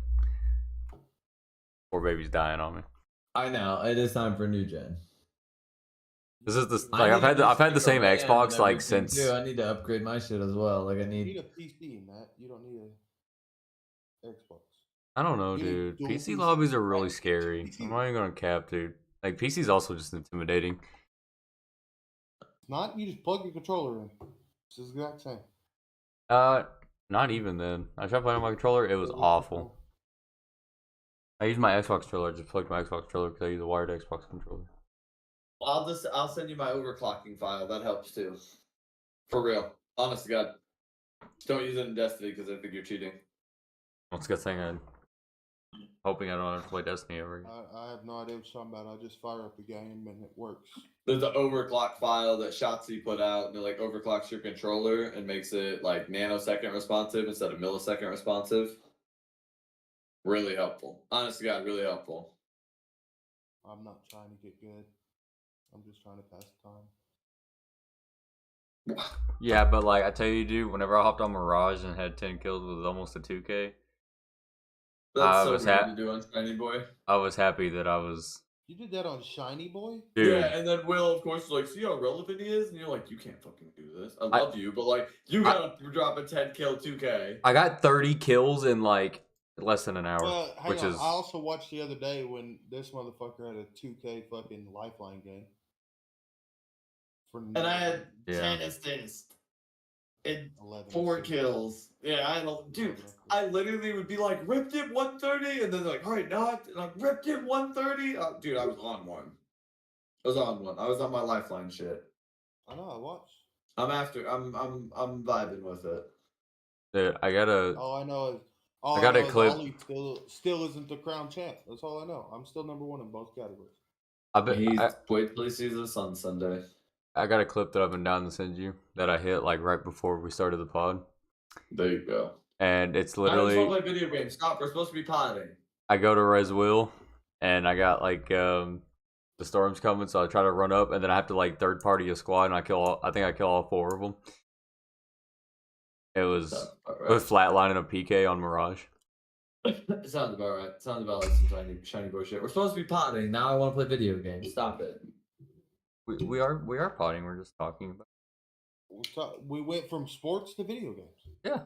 Poor baby's dying on me. I know it is time for new gen. This is the I like need a new I've had the same speaker and Xbox like everything, since. too. I need to upgrade my shit as well. Like I You need need. a PC, Matt. You don't need a Xbox. I don't know, You need dude. dual PC PC. lobbies are really scary. PC. I'm not even gonna cap, dude. Like PC's also just intimidating. Not you just plug your controller in. It's the exact same. Not even then. I tried playing on my controller. It was awful. I used my Xbox controller. I just plugged my Xbox controller because I use a wired Xbox controller. I'll send you my overclocking file. That helps too. For real. Honest to God. Don't use it in Destiny because I think you're cheating. Well, it's a good thing I'm hoping I don't have to play Destiny ever again. I have no idea what you're talking about. I just fire up the game and it works. There's an overclock file that Shotzi put out, and it like overclocks your controller and makes it like nanosecond responsive instead of millisecond responsive. Really helpful. Honest to God, really helpful. I'm not trying to get good. I'm just trying to pass the time. Yeah, but like I tell you, dude, whenever I hopped on Mirage and had 10 kills with almost a 2K, That's so weird to do on Shiny Boy. I was happy that I was. You did that on Shiny Boy? Dude. Yeah, and then Will, of course, is like, see how relevant he is? And you're like, you can't fucking do this. I love you, but like, you gotta drop a 10 kill 2K. I got 30 kills in like less than an hour. Well, hang which on. is. I also watched the other day when this motherfucker had a 2K fucking lifeline game. And I had 10 assists and 11 4 assists. kills. Yeah, I don't, dude. I literally would be like, ripped it 130, and then like, all right, knocked, and I ripped it 130. Dude, I was on one. I was on my lifeline shit. I know. I watched. I'm vibing with it. Dude, I gotta. All I know is. I got a clip. Ollie still isn't the crown champ. That's all I know. I'm still number one in both categories. Wait till he sees this on Sunday. I got a clip that I've been down to send you that I hit like right before we started the pod. There you go. And it's I literally. just want to play video games. Stop. We're supposed to be potting. I go to Res Will, and I got like the storm's coming, so I try to run up, and then I have to like third party a squad, and I kill all 4 of them. It was flatlining a PK on Mirage. It sounds about right. It sounds about like some shiny bullshit. We're supposed to be potting. Now I want to play video games. Stop it. We are potting. We're just talking about. We went from sports to video games. Yeah.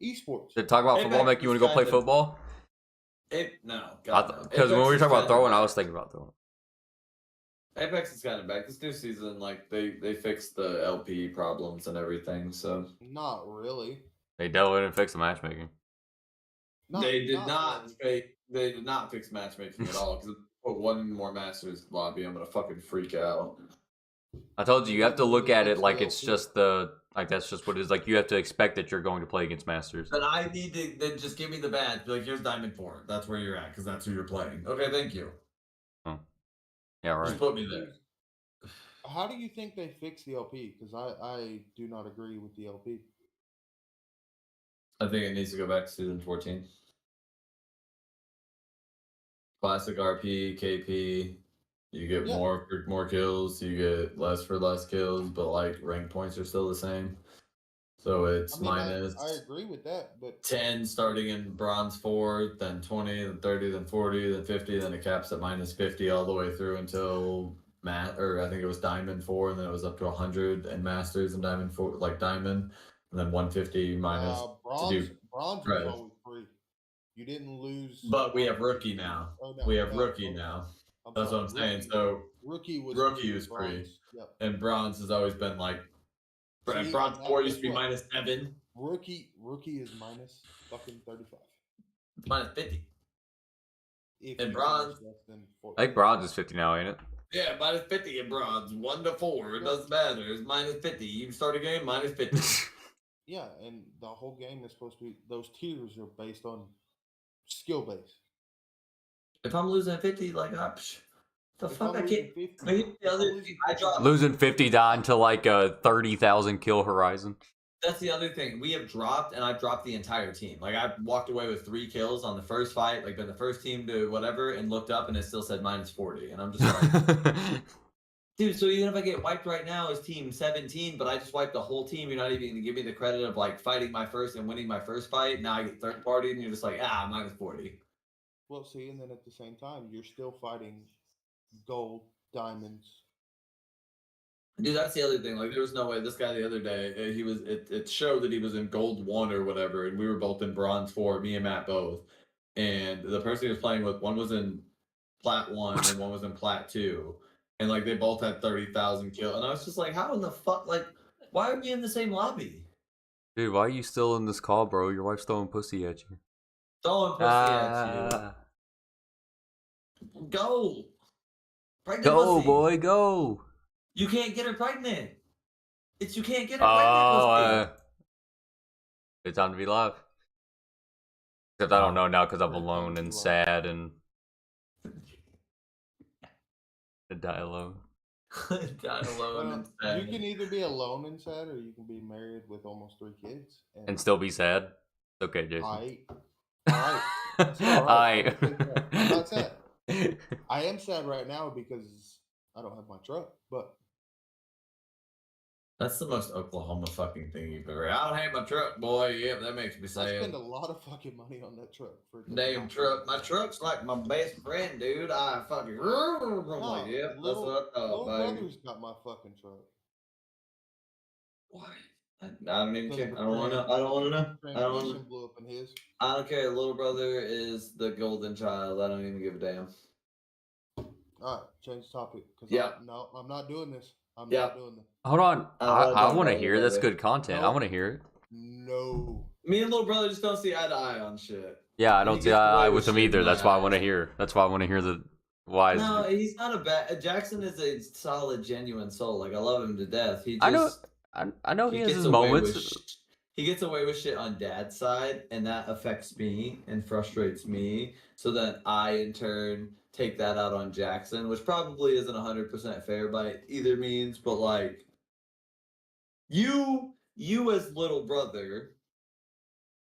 Esports. Did talk about football make you want to go play football? No. Because when we were talking about throwing, I was thinking about throwing. Apex is kind of back. This new season, like they fixed the LP problems and everything. So not really. They definitely didn't fix the matchmaking. They did not fix matchmaking at all. Because put one more Masters lobby, I'm gonna fucking freak out. I told you have to look at it like it's just that's just what it is. Like you have to expect that you're going to play against Masters. Then I need to then just give me the badge. Be like, here's Diamond 4. That's where you're at because that's who you're playing. Okay, thank you. Oh. Yeah, right. Just put me there. How do you think they fix the LP? Because I do not agree with the LP. I think it needs to go back to season 14. Classic RP, KP. You get more for more kills. You get less for less kills, but like rank points are still the same. So it's minus. I agree with that, but 10 starting in bronze 4, then 20, then 30, then 40, then 50, then it caps at minus 50 all the way through until I think it was diamond 4, and then it was up to 100 and masters and diamond 4, like diamond, and then 150 minus. Bronze was always free. You didn't lose. But we have rookie now. We have rookie now. That's what I'm saying. So rookie was free, and bronze has always been like. Bronze 4 used to be minus 7. Rookie is minus fucking 35. Minus 50. And bronze. I think bronze is 50 now, ain't it? Yeah, minus 50 in bronze. 1 to 4. It doesn't matter. It's minus 50. You start a game, minus 50. Yeah, and the whole game is supposed to be, those tiers are based on skill base. If I'm losing 50, like, the fuck I can't. 50, I dropped. Losing 50 down to like a 30,000 kill horizon. That's the other thing. We have dropped, and I've dropped the entire team. Like, I walked away with 3 kills on the first fight, like, been the first team to whatever, and looked up, and it still said minus 40. And I'm just like, dude, so even if I get wiped right now as team 17, but I just wiped the whole team, you're not even going to give me the credit of, like, fighting my first and winning my first fight. Now I get third party, and you're just like, minus 40. Well, see, and then at the same time, you're still fighting gold, diamonds. Dude, that's the other thing. Like, there was no way. This guy the other day, it showed that he was in gold 1 or whatever, and we were both in bronze 4, me and Matt both. And the person he was playing with, one was in Plat 1 and one was in Plat 2. And like they both had 30,000 kills. And I was just like, how in the fuck? Like, why are we in the same lobby? Dude, why are you still in this call, bro? Your wife's throwing pussy at you. Throwing pussy at you. Go. Pregnant Go, pussy. boy, go. You can't get her pregnant. You can't get her pregnant. Pussy. It's time to be live. Except I don't know now because I'm alone and sad and die alone. Die alone and sad. You can either be alone and sad, or you can be married with almost 3 kids and still be sad. Okay, Jason. Alright. Alright. I'm not sad. I am sad right now because I don't have my truck, but that's the most Oklahoma fucking thing you've ever. I don't have my truck, boy. Yeah, that makes me sad. I spend a lot of fucking money on that truck. Damn truck. My truck's like my best friend, dude. I fucking. I'm like, yeah, that's what I thought, baby. Little brother's got my fucking truck. Why? I don't even care. I don't want to know. I don't want to know. I don't want to. Blew up in his. I don't care. Little brother is the golden child. I don't even give a damn. All right, change topic. Yeah. No, I'm not doing this. I'm not doing this. Hold on. I want to hear. That's good content. No. I want to hear it. No. Me and little brother just don't see eye to eye on shit. Yeah, I don't see eye with him either. That's why I want to hear. That's why I want to hear the why. No, he's not a bad. Jackson is a solid, genuine soul. Like I love him to death. He just, I know he has his moments. He gets away with shit on Dad's side, and that affects me and frustrates me. So then I, in turn, take that out on Jackson, which probably isn't 100% fair by either means, but like you as little brother,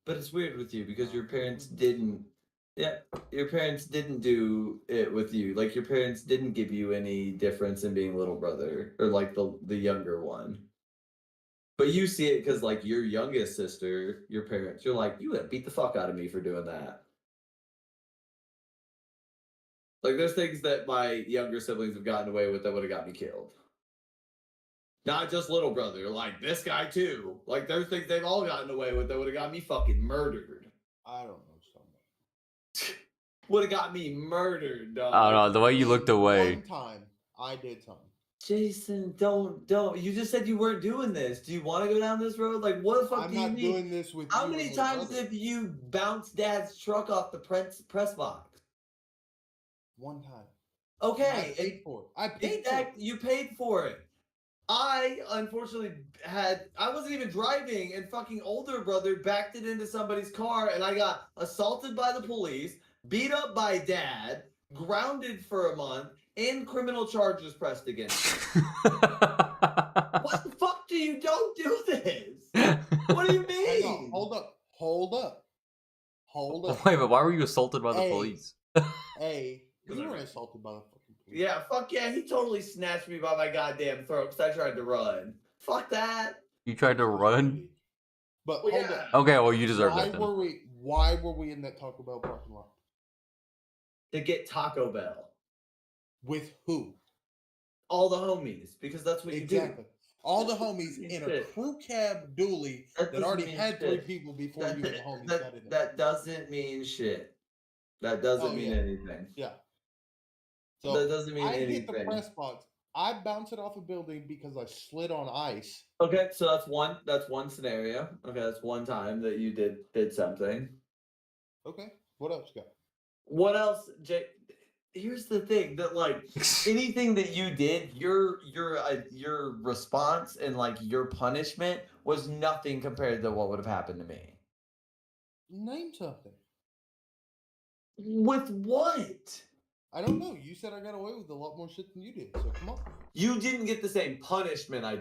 but it's weird with you because your parents didn't. Yeah, your parents didn't do it with you. Like your parents didn't give you any difference in being little brother or like the younger one. But you see it because, like, your youngest sister, your parents, you're like, you would beat the fuck out of me for doing that. Like, there's things that my younger siblings have gotten away with that would have got me killed. Not just little brother, like, this guy, too. Like, there's things they've all gotten away with that would have got me fucking murdered. I don't know something. Would have got me murdered, dog. I don't know. The way you looked away. One time, I did something. Jason, don't. You just said you weren't doing this. Do you want to go down this road? Like, what the fuck do you mean? I'm not doing this with you. How many times have you bounced Dad's truck off the press box? One time. Okay. I paid for it. I paid for it. You paid for it. I, unfortunately, I wasn't even driving, and fucking older brother backed it into somebody's car, and I got assaulted by the police, beat up by Dad, grounded for a month, and criminal charges pressed against me. What the fuck do you don't do this? What do you mean? Hold up. Wait, but why were you assaulted by the police? You were assaulted by the fucking police. Yeah, fuck yeah, he totally snatched me by my goddamn throat because I tried to run. Fuck that. You tried to run? But hold up. Okay, well you deserve that then. Why were we in that Taco Bell parking lot? To get Taco Bell. With who? All the homies, because that's what you do. All the homies in a crew cab dually that already had 3 people before you and the homies got in it. That doesn't mean shit. That doesn't mean anything. Yeah. So that doesn't mean anything. I hit the press box. I bounced it off a building because I slid on ice. Okay, so that's one scenario. Okay, that's one time that you did something. Okay. What else you got? What else, Jay? Here's the thing that like anything that you did, your response and like your punishment was nothing compared to what would have happened to me. Name something. With what? I don't know. You said I got away with a lot more shit than you did, so come on. You didn't get the same punishment I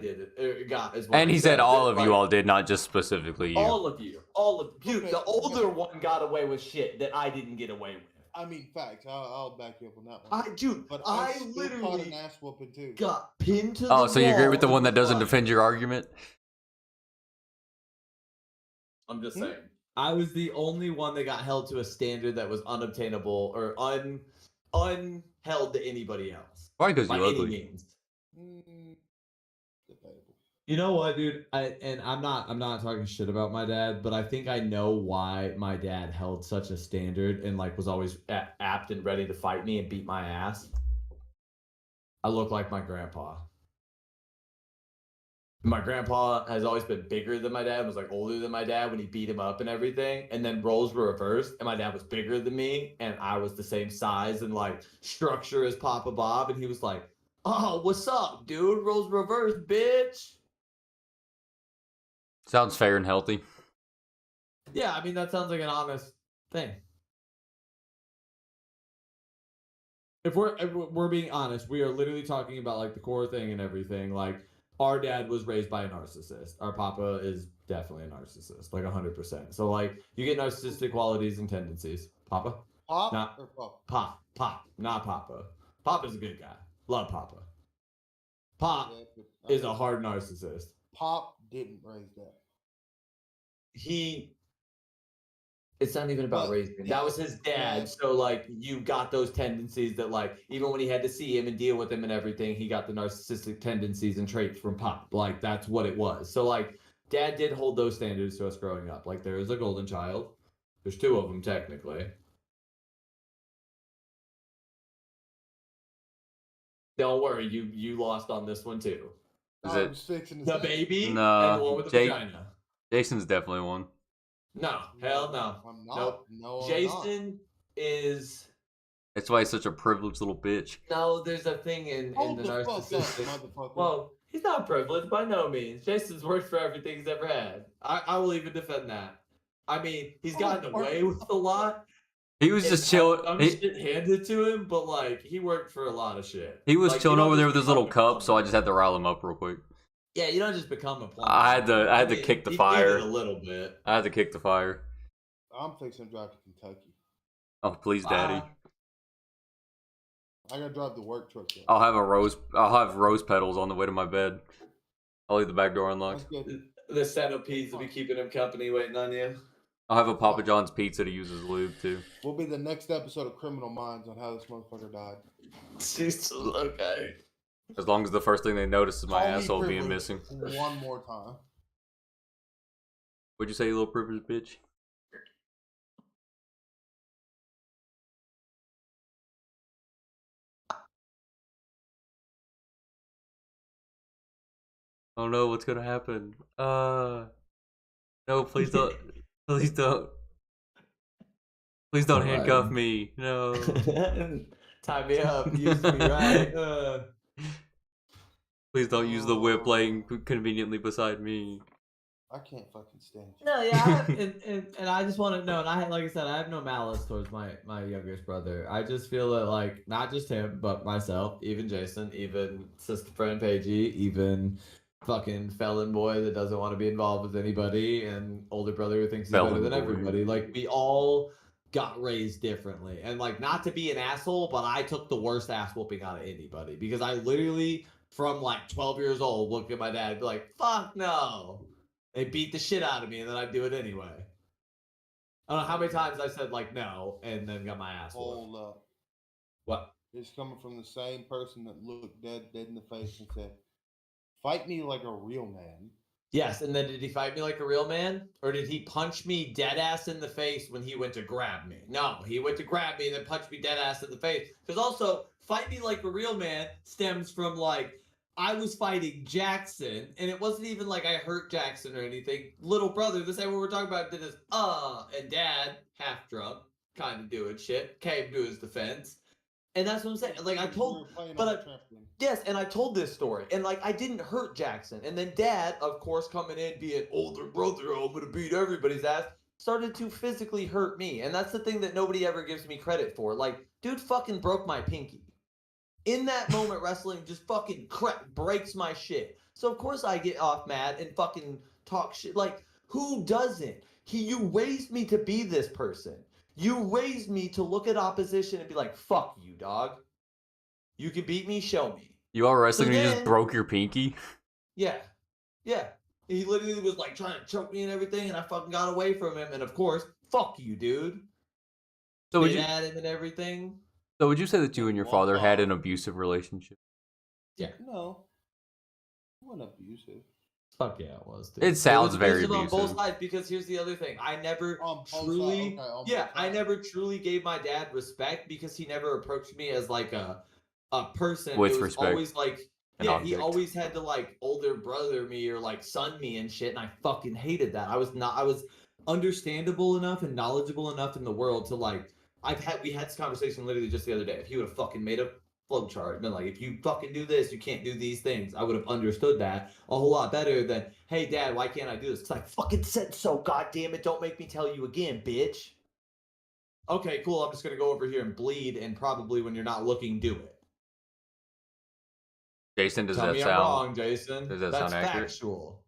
got as well. And he said all of you all did, not just specifically you. All of you. Okay, the older one got away with shit that I didn't get away with. I mean, facts. I'll back you up on that one. I literally caught an ass whooping too. Got pinned to the wall. Oh, so you agree with the one that doesn't defend your argument? I'm just saying. I was the only one that got held to a standard that was unobtainable or unheld to anybody else. Probably because you're ugly. Debatable. You know what, dude? I'm not talking shit about my dad, but I think I know why my dad held such a standard and like was always apt and ready to fight me and beat my ass. I look like my grandpa. My grandpa has always been bigger than my dad, was like older than my dad when he beat him up and everything. And then roles were reversed, and my dad was bigger than me, and I was the same size and like structure as Papa Bob. And he was like, "Oh, what's up, dude? Roles reversed, bitch." Sounds fair and healthy. Yeah, I mean that sounds like an honest thing. If we're being honest, we are literally talking about like the core thing and everything. Like our dad was raised by a narcissist. Our papa is definitely a narcissist, like 100%. So like you get narcissistic qualities and tendencies. Papa? Pop Not or pop? Pop, not Papa. Papa's a good guy. Love Papa. Pop Yeah, is a hard narcissist. Pop didn't raise that. It's not even about But raising. That was his dad. So like you got those tendencies that like even when he had to see him and deal with him and everything, he got the narcissistic tendencies and traits from Pop. Like that's what it was. So like dad did hold those standards to us growing up. Like there is a golden child. There's two of them technically. Don't worry, you lost on this one too. Is I it was fixing to The say. baby and the No, one with the Jake. vagina. Jason's definitely one. No, hell no. I'm not. Nope. No, I'm Jason is That's why he's such a privileged little bitch. no. There's a thing in Hold the the fuck up, narcissistic. motherfucker. Well, he's not privileged by no means. Jason's worked for everything he's ever had. I will even defend that. I mean, he's gotten away with a lot. He was just chilling. Some shit handed to him, but like he worked for a lot of shit. He was Like, chilling you don't over there just with his little become a cup, so I just had to rile him up real quick. Yeah, you don't just become a plumber. I had to mean, kick the he fire. did it a little bit. I had to kick the fire. I'm fixing to drive to Kentucky. Oh please, Daddy. I gotta drive the work truck. Though. I'll have rose petals on the way to my bed. I'll leave the back door unlocked. The centipedes will be keeping him company, waiting on you. I'll have a Papa John's pizza to use as lube too. We'll be the next episode of Criminal Minds on how this motherfucker died. Okay. As long as the first thing they notice is my Call me asshole being privileged missing. one more time. What'd you say, you little privileged bitch? Oh no, what's gonna happen? No, please don't. Please don't. Please don't handcuff me. No. Tie me up. Use me right. Please don't use the whip laying conveniently beside me. I can't fucking stand you. No, yeah, and I just want to know, and like I said, I have no malice towards my youngest brother. I just feel that like not just him, but myself, even Jason, even sister friend Paigey, even fucking felon boy that doesn't want to be involved with anybody, and older brother who thinks he's better than everybody. Like we all got raised differently, and like not to be an asshole, but I took the worst ass whooping out of anybody because I literally from like 12 years old looked at my dad and be like, "Fuck no." They beat the shit out of me, and then I'd do it anyway. I don't know how many times I said, like, no, and then got my ass whooped. Hold up. What? It's coming from the same person that looked dead in the face and said, fight me like a real man. Yes, and then did he fight me like a real man? Or did he punch me dead ass in the face when he went to grab me? No, he went to grab me and then punched me dead ass in the face. Because also, fight me like a real man stems from, like, I was fighting Jackson, and it wasn't even like I hurt Jackson or anything. Little brother, the same what we're talking about, did this, and dad, half drunk, kind of doing shit, came to his defense. And that's what I'm saying. Like, I told, yes, and I told this story, and like, I didn't hurt Jackson. And then dad, of course, coming in, being older brother, I'm gonna beat everybody's ass, started to physically hurt me. And that's the thing that nobody ever gives me credit for. Like, dude fucking broke my pinky. In that moment, wrestling just fucking breaks my shit. So of course I get off mad and fucking talk shit. Like, who doesn't? You raised me to be this person. You raised me to look at opposition and be like, fuck you, dog. You can beat me, show me. You are wrestling and you just broke your pinky? Yeah. Yeah. He literally was like trying to choke me and everything, and I fucking got away from him. And of course, fuck you, dude. So would you at him and everything? So would you say that you and your father had an abusive relationship? Yeah. No. It wasn't abusive. Fuck yeah, it was. Dude. It sounds was very abusive on both abusive. sides because here's the other thing. I never On both sides, truly, okay, on yeah, both I sides. never truly gave my dad respect because he never approached me as like a person. With it was respect, always like, an yeah, he object. always had to like older brother me or like son me and shit, and I fucking hated that. I was understandable enough and knowledgeable enough in the world to like, we had this conversation literally just the other day. If he would have fucking made a flow chart and been like, if you fucking do this, you can't do these things, I would have understood that a whole lot better than, hey dad, why can't I do this? Because I fucking said so, god damn it, don't make me tell you again, bitch. Okay, cool, I'm just gonna go over here and bleed, and probably when you're not looking, do it. Jason, does Tell that me sound? I'm wrong, Jason. Does that That's sound accurate? factual.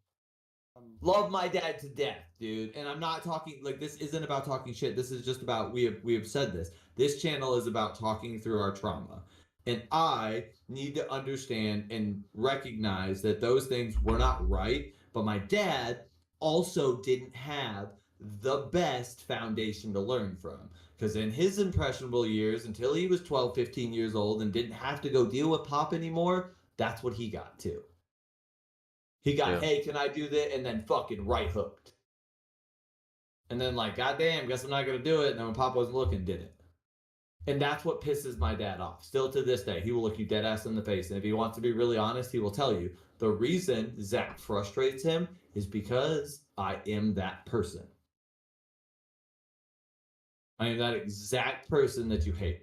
Love my dad to death, dude. And I'm not talking like this isn't about talking shit. This is just about we have said this. This channel is about talking through our trauma. And I need to understand and recognize that those things were not right, but my dad also didn't have the best foundation to learn from. Because in his impressionable years, until he was 12, 15 years old and didn't have to go deal with pop anymore, that's what he got to. He got, Yeah. hey, can I do that? And then fucking right hooked. And then like, goddamn, guess I'm not gonna do it. And then when Pop wasn't looking, did it. And that's what pisses my dad off. Still to this day, he will look you dead ass in the face. And if he wants to be really honest, he will tell you the reason Zach frustrates him is because I am that person. I am that exact person that you hate.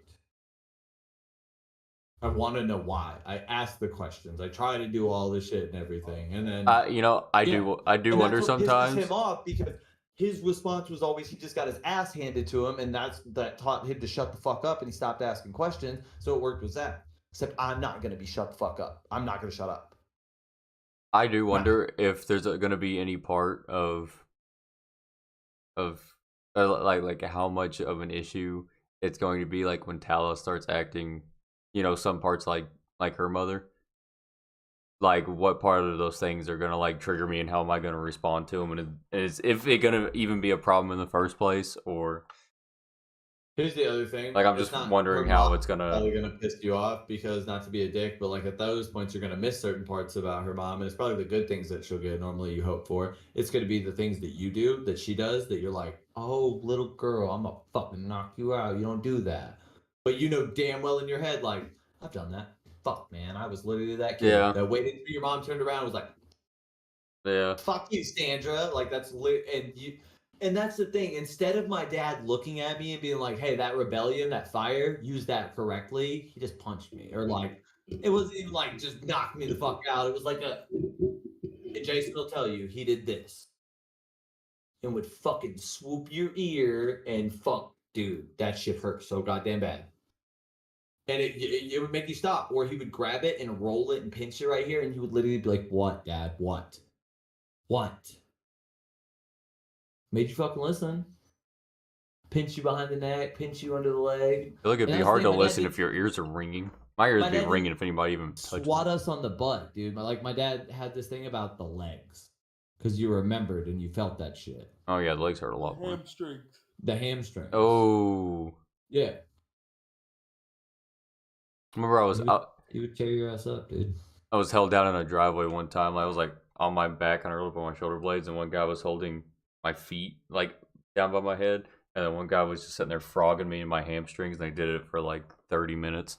I want to know why. I ask the questions. I try to do all this shit and everything, and then I Yeah. do and wonder that's what sometimes. pisses him off because his response was always he just got his ass handed to him, and that taught him to shut the fuck up, and he stopped asking questions. So it worked with Zach. Except I'm not gonna be shut the fuck up. I'm not gonna shut up. I do wonder if there's going to be any part of like how much of an issue it's going to be like when Tala starts acting, some parts like her mother. Like what part of those things are gonna like trigger me, and how am I gonna respond to them, and is if it gonna even be a problem in the first place, or Here's the other thing. like I'm It's just not- wondering her how mom's it's gonna. probably gonna piss you off because not to be a dick, but like at those points you're gonna miss certain parts about her mom, and it's probably the good things that she'll get. Normally you hope for. It's gonna be the things that you do that she does that you're like, oh little girl, I'm gonna fucking knock you out. You don't do that, but you know damn well in your head like I've done that. Fuck man, I was literally that kid Yeah. that waited until your mom turned around and was like, Yeah, fuck you, Sandra. Like that's and that's the thing. Instead of my dad looking at me and being like, "Hey, that rebellion, that fire, use that correctly," he just punched me, or like, it wasn't even like just knocked me the fuck out. It was like and Jason will tell you he did this, and would fucking swoop your ear and fuck, dude, that shit hurt so goddamn bad. And it would make you stop, or he would grab it and roll it and pinch it right here, and you would literally be like, "What, Dad? What? What?" Made you fucking listen. Pinch you behind the neck, pinch you under the leg. I feel like it'd And be that's hard the to thing, my dad listen did- if your ears are ringing. My ears My would be dad ringing didn't if anybody even touched Swat me. us on the butt, dude. My dad had this thing about the legs. Because you remembered and you felt that shit. Oh yeah, the legs hurt a lot more. Hamstrings. The hamstring. Oh, Yeah. I remember He would tear your ass up, dude. I was held down in a driveway one time. I was like on my back and I rolled up on my shoulder blades, and one guy was holding my feet like down by my head, and then one guy was just sitting there frogging me in my hamstrings, and they did it for like 30 minutes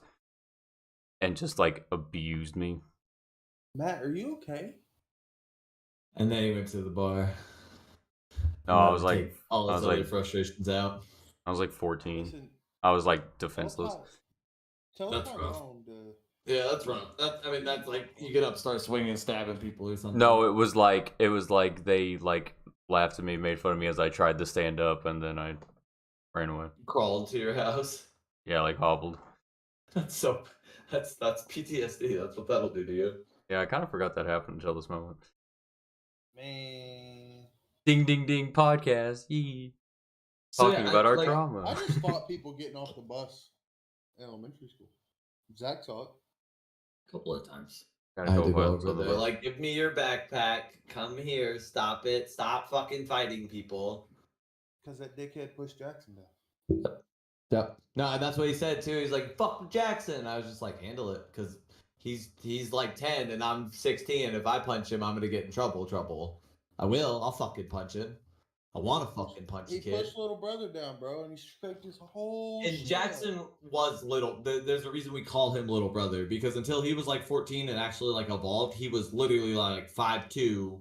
and just like abused me. Matt, are you okay? And then he went to the bar. No, I was like, all I his was other like, frustrations out. I was like 14. Listen, I was like defenseless. tell That's us how rough. wrong to. Yeah, that's rough. That's like you get up, start swinging, stabbing people or something. No, it was like they like laughed at me, made fun of me as I tried to stand up, and then I ran away. Crawled to your house. Yeah, like hobbled. That's PTSD. That's what that'll do to you. Yeah, I kind of forgot that happened until this moment. Man. Ding ding ding podcast. Yee. So, Talking yeah, about our I trauma. just thought people getting off the bus in elementary school. Zach saw it. A couple of times. Gotta I had go to go find over some of there. it. Like, give me your backpack. Come here. Stop it. Stop fucking fighting people. Because that dickhead pushed Jackson down. Yep. No, that's what he said too. He's like, "Fuck Jackson." I was just like, "Handle it," because he's like 10 and I'm 16. And if I punch him, I'm gonna get in trouble. I will. I'll fucking punch him. I want to fucking punch He a kid. pushed little brother down, bro, and he scraped his whole. And shit Jackson up. was little. There's a reason we call him little brother, because until he was like 14 and actually like evolved, he was literally like 5'2",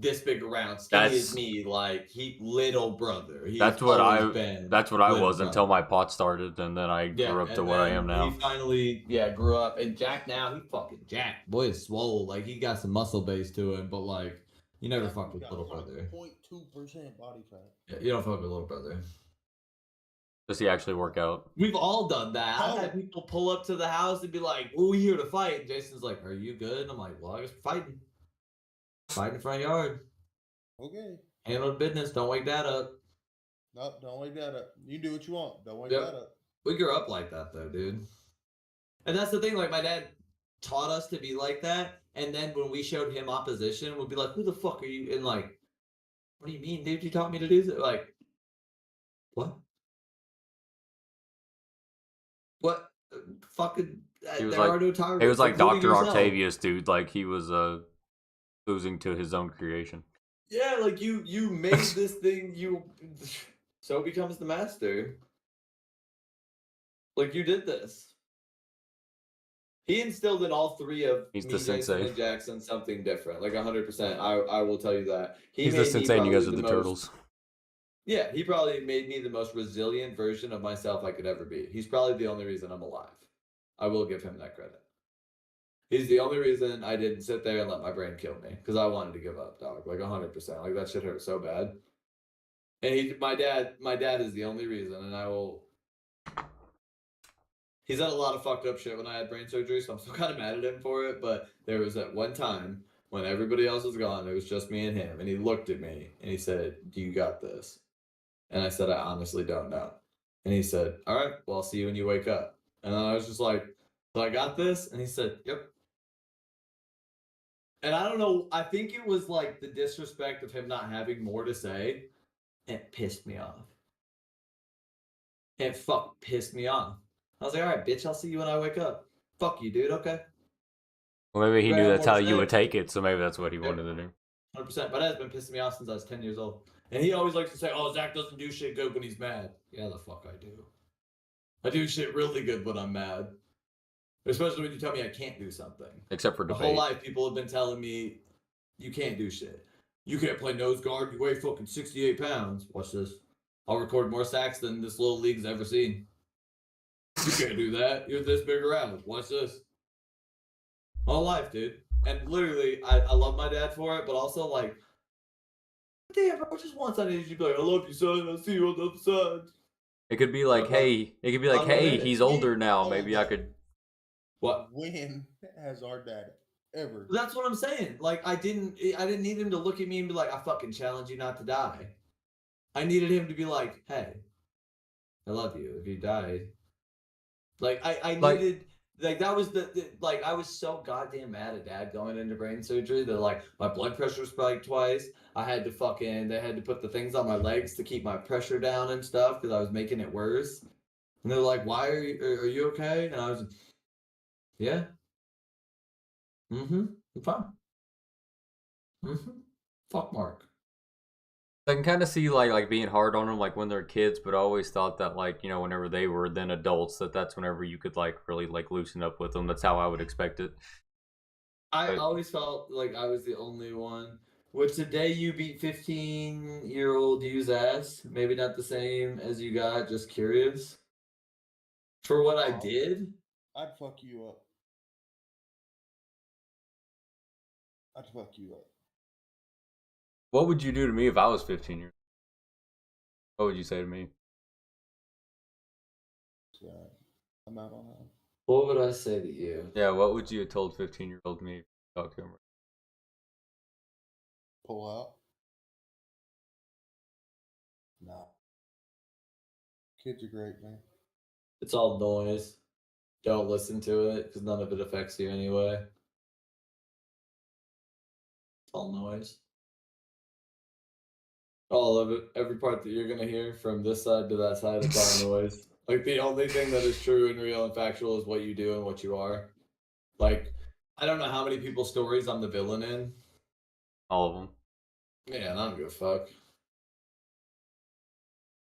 this big around, skinny as me, like he little brother. That's what I was brother. until my pot started, and then I grew up to where I am now. He finally grew up, and Jack now he fucking Jack. Boy is swole, like he got some muscle base to him, but like you never fuck with little brother. 0.2% body fat. Yeah, you don't fuck with little brother. Does he actually work out? We've all done that. I've had people pull up to the house and be like, "Oh, we here to fight." And Jason's like, "Are you good?" And I'm like, "Well, I guess we're fighting. Fight in the front yard. Okay. Handle business. Don't wake Dad up." Nope, don't wake that up. You do what you want. Don't wake that up. We grew up like that though, dude. And that's the thing. Like my dad taught us to be like that, and then when we showed him opposition, we'd be like, "Who the fuck are you?" And like, "What do you mean, dude? You taught me to do that?" Like, what? What? Fucking. He was there like, are no tyrants. It was like including Dr. yourself. Octavius, dude. Like he was losing to his own creation. Yeah, like you made this thing. So becomes the master. Like you did this. He instilled in all three of He's me, the Jason, sensei. and Jackson something different. Like 100%. I will tell you that. He's the sensei, and you guys are the turtles. Yeah, he probably made me the most resilient version of myself I could ever be. He's probably the only reason I'm alive. I will give him that credit. He's the only reason I didn't sit there and let my brain kill me, because I wanted to give up, dog. Like 100%. Like that shit hurt so bad. And my dad is the only reason, and I will. He's done a lot of fucked up shit when I had brain surgery, so I'm still kind of mad at him for it. But there was that one time when everybody else was gone, it was just me and him, and he looked at me and he said, "Do you got this?" And I said, "I honestly don't know." And he said, "All right, well, I'll see you when you wake up." And then I was just like, "So I got this?" And he said, "Yep." And I don't know, I think it was like the disrespect of him not having more to say. It pissed me off. It fuck pissed me off. I was like, "All right, bitch, I'll see you when I wake up." Fuck you, dude, okay? Well, maybe he knew that's how you would say. take it, so maybe that's what he wanted to do. 100%. My dad's been pissing me off since I was 10 years old. And he always likes to say, "Oh, Zach doesn't do shit good when he's mad." Yeah, the fuck I do. I do shit really good when I'm mad. Especially when you tell me I can't do something. Except for The debate. whole life, people have been telling me, "You can't do shit. You can't play nose guard. You weigh fucking 68 pounds. Watch this. I'll record more sacks than this little league's ever seen. You can't do that. You're this big around. Watch this." All life, dude. And literally, I love my dad for it, but also like, damn, bro, just once I needed you to be like, "I love you, son. I'll see you on the other side." It could be like, hey, he's older now. Maybe I could. What? When has our dad ever? That's what I'm saying. Like, I didn't need him to look at me and be like, "I fucking challenge you not to die." I needed him to be like, "Hey, I love you. If you die," like I needed. Like that was the like I was so goddamn mad at Dad going into brain surgery that like my blood pressure spiked twice. They had to put the things on my legs to keep my pressure down and stuff because I was making it worse. And they're like, "Why are you okay?" And I was, "Yeah. I'm fine. Fuck Mark." I can kind of see like being hard on them like when they're kids, but I always thought that like, you know, whenever they were then adults, that's whenever you could like really like loosen up with them. That's how I would expect it. I always felt like I was the only one. Would today you beat 15-year-old you's ass? Maybe not the same as you got, just curious. For what I did? I'd fuck you up. I'd fuck you up. What would you do to me if I was 15 years old? What would you say to me? I'm out on that. What would I say to you? Yeah, what would you have told 15-year-old me if you talked to him? Pull out? No. Kids are great, man. It's all noise. Don't listen to it because none of it affects you anyway. It's all noise. All of it. Every part that you're going to hear from this side to that side, it's all noise. Like, the only thing that is true and real and factual is what you do and what you are. Like, I don't know how many people's stories I'm the villain in. All of them. Man, I don't give a fuck.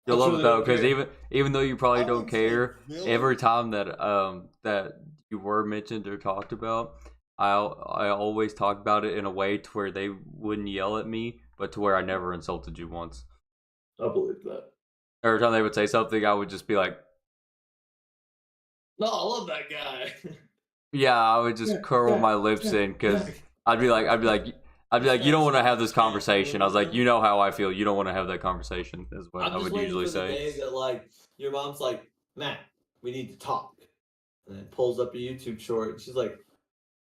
You'll I love it truly though, don't because care. even though you probably I don't wouldn't say care, villain. every time that you were mentioned or talked about, I always talked about it in a way to where they wouldn't yell at me, but to where I never insulted you once. I believe that. Every time they would say something, I would just be like, No, I love that guy. yeah, I would just curl my lips in because I'd be like, you don't want to have this conversation. I was like, you know how I feel. You don't want to have that conversation. Is what I'm I just would waiting usually for the say. day that like your mom's like, Matt, we need to talk, and then pulls up a YouTube short. And she's like,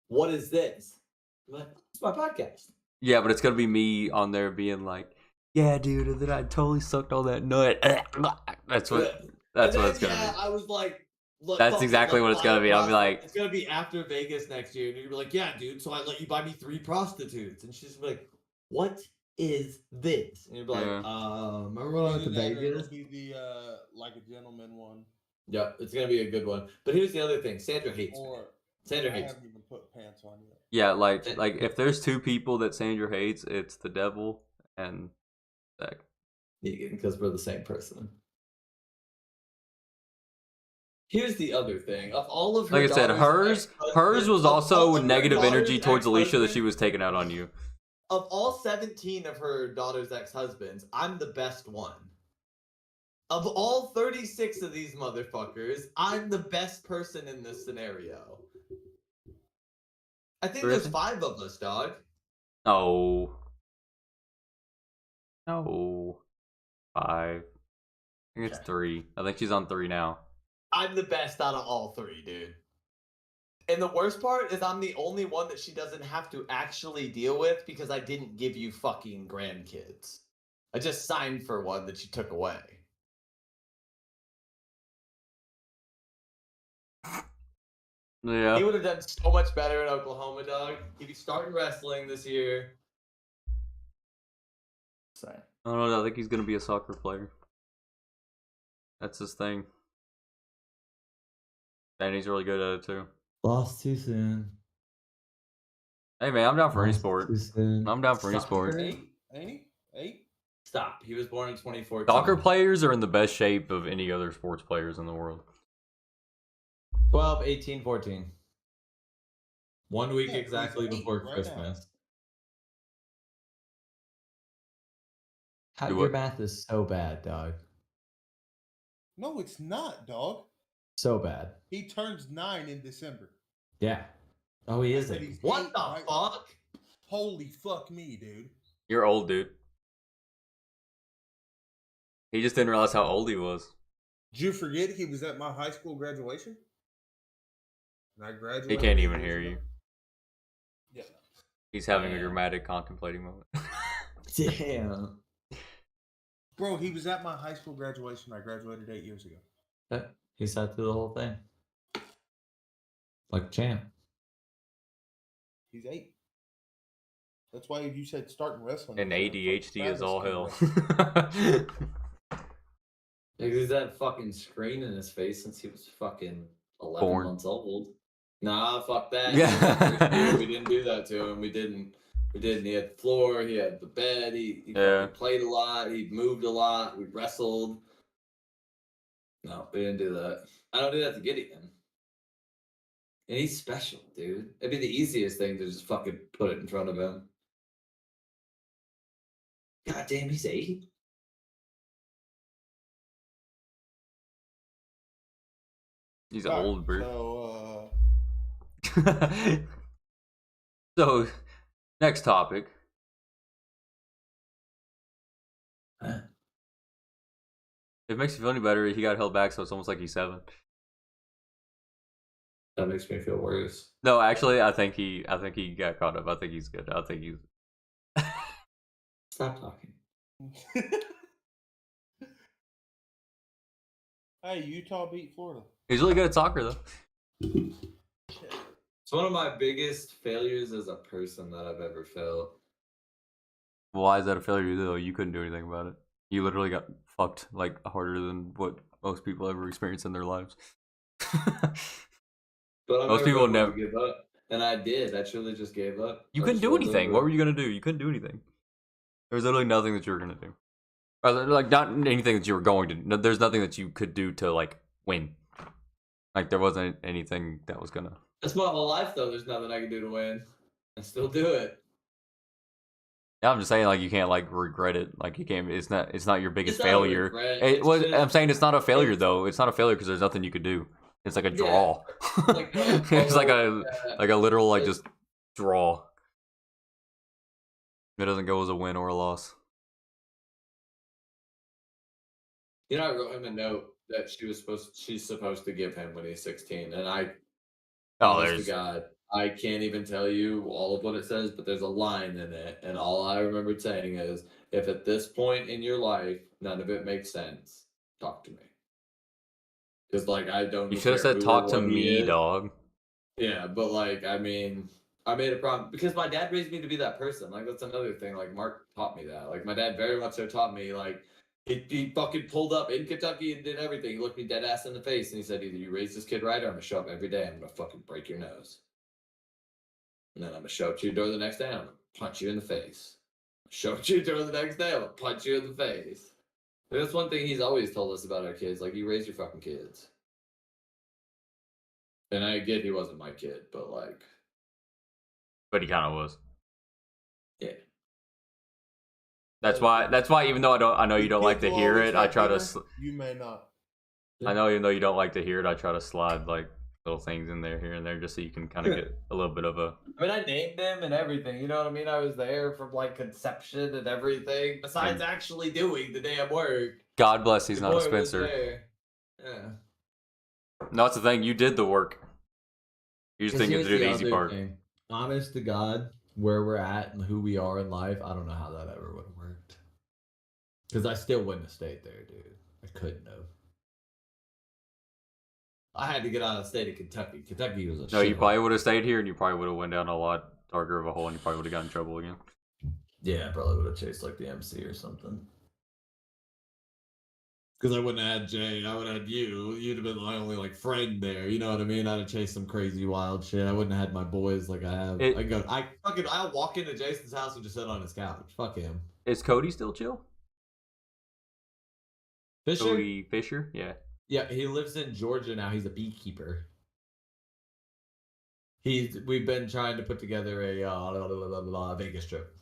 "What is this?" I'm like, "It's my podcast." Yeah, but it's gonna be me on there being like, yeah, dude, and then I totally sucked all that nut. That's what it's gonna be. I was like, look, That's exactly what it's gonna be. I'll be like, it's gonna be after Vegas next year, and you're gonna be like, yeah, dude. So I let you buy me 3 prostitutes, and she's gonna be like, what is this? And you're like, Yeah. remember when I went to Vegas? It'll be the like a gentleman one. Yep, it's gonna be a good one. But here's the other thing: Sandra hates me. Or Sandra I hates me. haven't even put pants on yet. yeah, like if there's two people that Sandra hates, it's the devil and Zach. Because we're the same person. Here's the other thing: of all of her, Like I said, hers was of also all of her negative energy daughter's towards Alicia that ex-husbands- she was taking out on you. Of all 17 of her daughter's ex-husbands, I'm the best one. Of all 36 of these motherfuckers, I'm the best person in this scenario. I think Really? there's 5 of us, dog. No. 5. I think it's 3. I think she's on 3 now. I'm the best out of all 3, dude. And the worst part is I'm the only one that she doesn't have to actually deal with because I didn't give you fucking grandkids. I just signed for one that you took away. Yeah. He would have done so much better in Oklahoma, dog. He'd be starting wrestling this year. Sorry. I don't know. I think he's gonna be a soccer player. That's his thing. And he's really good at it too. Lost too soon. Hey man, I'm down for any Lost sport. too soon. I'm down for any sport. 8? Ain't he? 8? Stop. He was born in 2014. Soccer players are in the best shape of any other sports players in the world. 12, 18, 14. 1 week Yeah, exactly he's 8 before right now. Christmas. How, Do your what? math is so bad, dog. No, it's not, dog. So bad. He turns 9 in December. Yeah. Oh, he is said it. he's What 8 the right- fuck? Holy fuck me, dude. You're old, dude. He just didn't realize how old he was. Did you forget he was at my high school graduation? And I graduated. He can't 8 even years hear ago. you. Yeah. He's having a Damn. dramatic contemplating moment. Damn. Bro, he was at my high school graduation. I graduated 8 years ago. Yeah, he sat through the whole thing. Like a champ. He's 8. That's why you said starting wrestling. And ADHD is all hell. He's had fucking screen in his face since he was fucking 11 Born. months old. Nah, fuck that. Yeah. We didn't do that to him. We didn't. He had the floor. He had the bed. He Yeah. fucking played a lot. He moved a lot. We wrestled. No, we didn't do that. I don't do that to Gideon. And he's special, dude. It'd be the easiest thing to just fucking put it in front of him. God damn, he's 8. He's Alright, old, bro. So, So, next topic. Huh? If it makes you feel any better, he got held back, so it's almost like he's 7. That makes me feel worse. No, actually, I think he got caught up. I think he's good. I think he's. Stop talking. hey, Utah beat Florida. He's really good at soccer, though. It's one of my biggest failures as a person that I've ever felt. Why is that a failure, though? You couldn't do anything about it. You literally got fucked like harder than what most people ever experience in their lives. But I'm Most never people gonna never- give up. And I did. I truly just gave up. You I couldn't just do rolled anything. over. What were you gonna do? You couldn't do anything. There was literally nothing that you were gonna do. Or, like, not anything that you were going to. No, there's nothing that you could do to like win. Like there wasn't anything that was gonna. That's my whole life, though. There's nothing I can do to win. I still do it. Yeah, I'm just saying, like, you can't like regret it. Like you can't. It's not your biggest It's not a failure. regret, It it's was. just- I'm saying it's not a failure it's- though. It's not a failure because there's nothing you could do. It's like a Yeah, draw. like, It's like a literal like it's- just draw. It doesn't go as a win or a loss. You know, I wrote him a note that she's supposed to give him when he's 16, and honest to there's God, I can't even tell you all of what it says, but there's a line in it, and all I remember saying is, if at this point in your life none of it makes sense, talk to me. Because like I don't. you should have care said who or talk to what he me, is. dog. Yeah, but like I mean, I made a problem because my dad raised me to be that person. Like that's another thing. Like Mark taught me that. Like my dad very much so taught me. Like he fucking pulled up in Kentucky and did everything. He looked me dead ass in the face and he said, either you raise this kid right or I'm gonna show up every day. I'm gonna fucking break your nose. And then I'm gonna show up to your door the next day and I'm gonna punch you in the face. Show up to your door the next day, I'm gonna punch you in the face. And that's one thing he's always told us about our kids. Like you raise your fucking kids. And I get he wasn't my kid, but like But he kind of was. yeah. That's why. Even though I know you don't like to hear it, I try to. You may not. I know even though you don't like to hear it, I try to slide like little things in there here and there just so you can kind of get a little bit of a. I mean, I named him and everything. You know what I mean? I was there from like conception and everything. Besides actually doing the damn work. God bless, he's The not a boy was Spencer. there. Yeah. No, that's the thing. You did the work. You just didn't get to do the easy part. Honest to God, where we're at and who we are in life, I don't know how that ever would have worked. Because I still wouldn't have stayed there, dude. I couldn't have. I had to get out of the state of Kentucky. Kentucky was a No, you shithole. probably would have stayed here and you probably would have went down a lot darker of a hole and you probably would have gotten in trouble again. Yeah, I probably would have chased like the MC or something. Because I wouldn't have had Jay, I would have had you. You'd have been my only like friend there. You know what I mean? I'd have chased some crazy wild shit. I wouldn't have had my boys like I have. I'll walk into Jason's house and just sit on his couch. Fuck him. Is Cody still chill? Fisher? Cody Fisher? Yeah. Yeah, he lives in Georgia now. He's a beekeeper. We've been trying to put together a Vegas trip.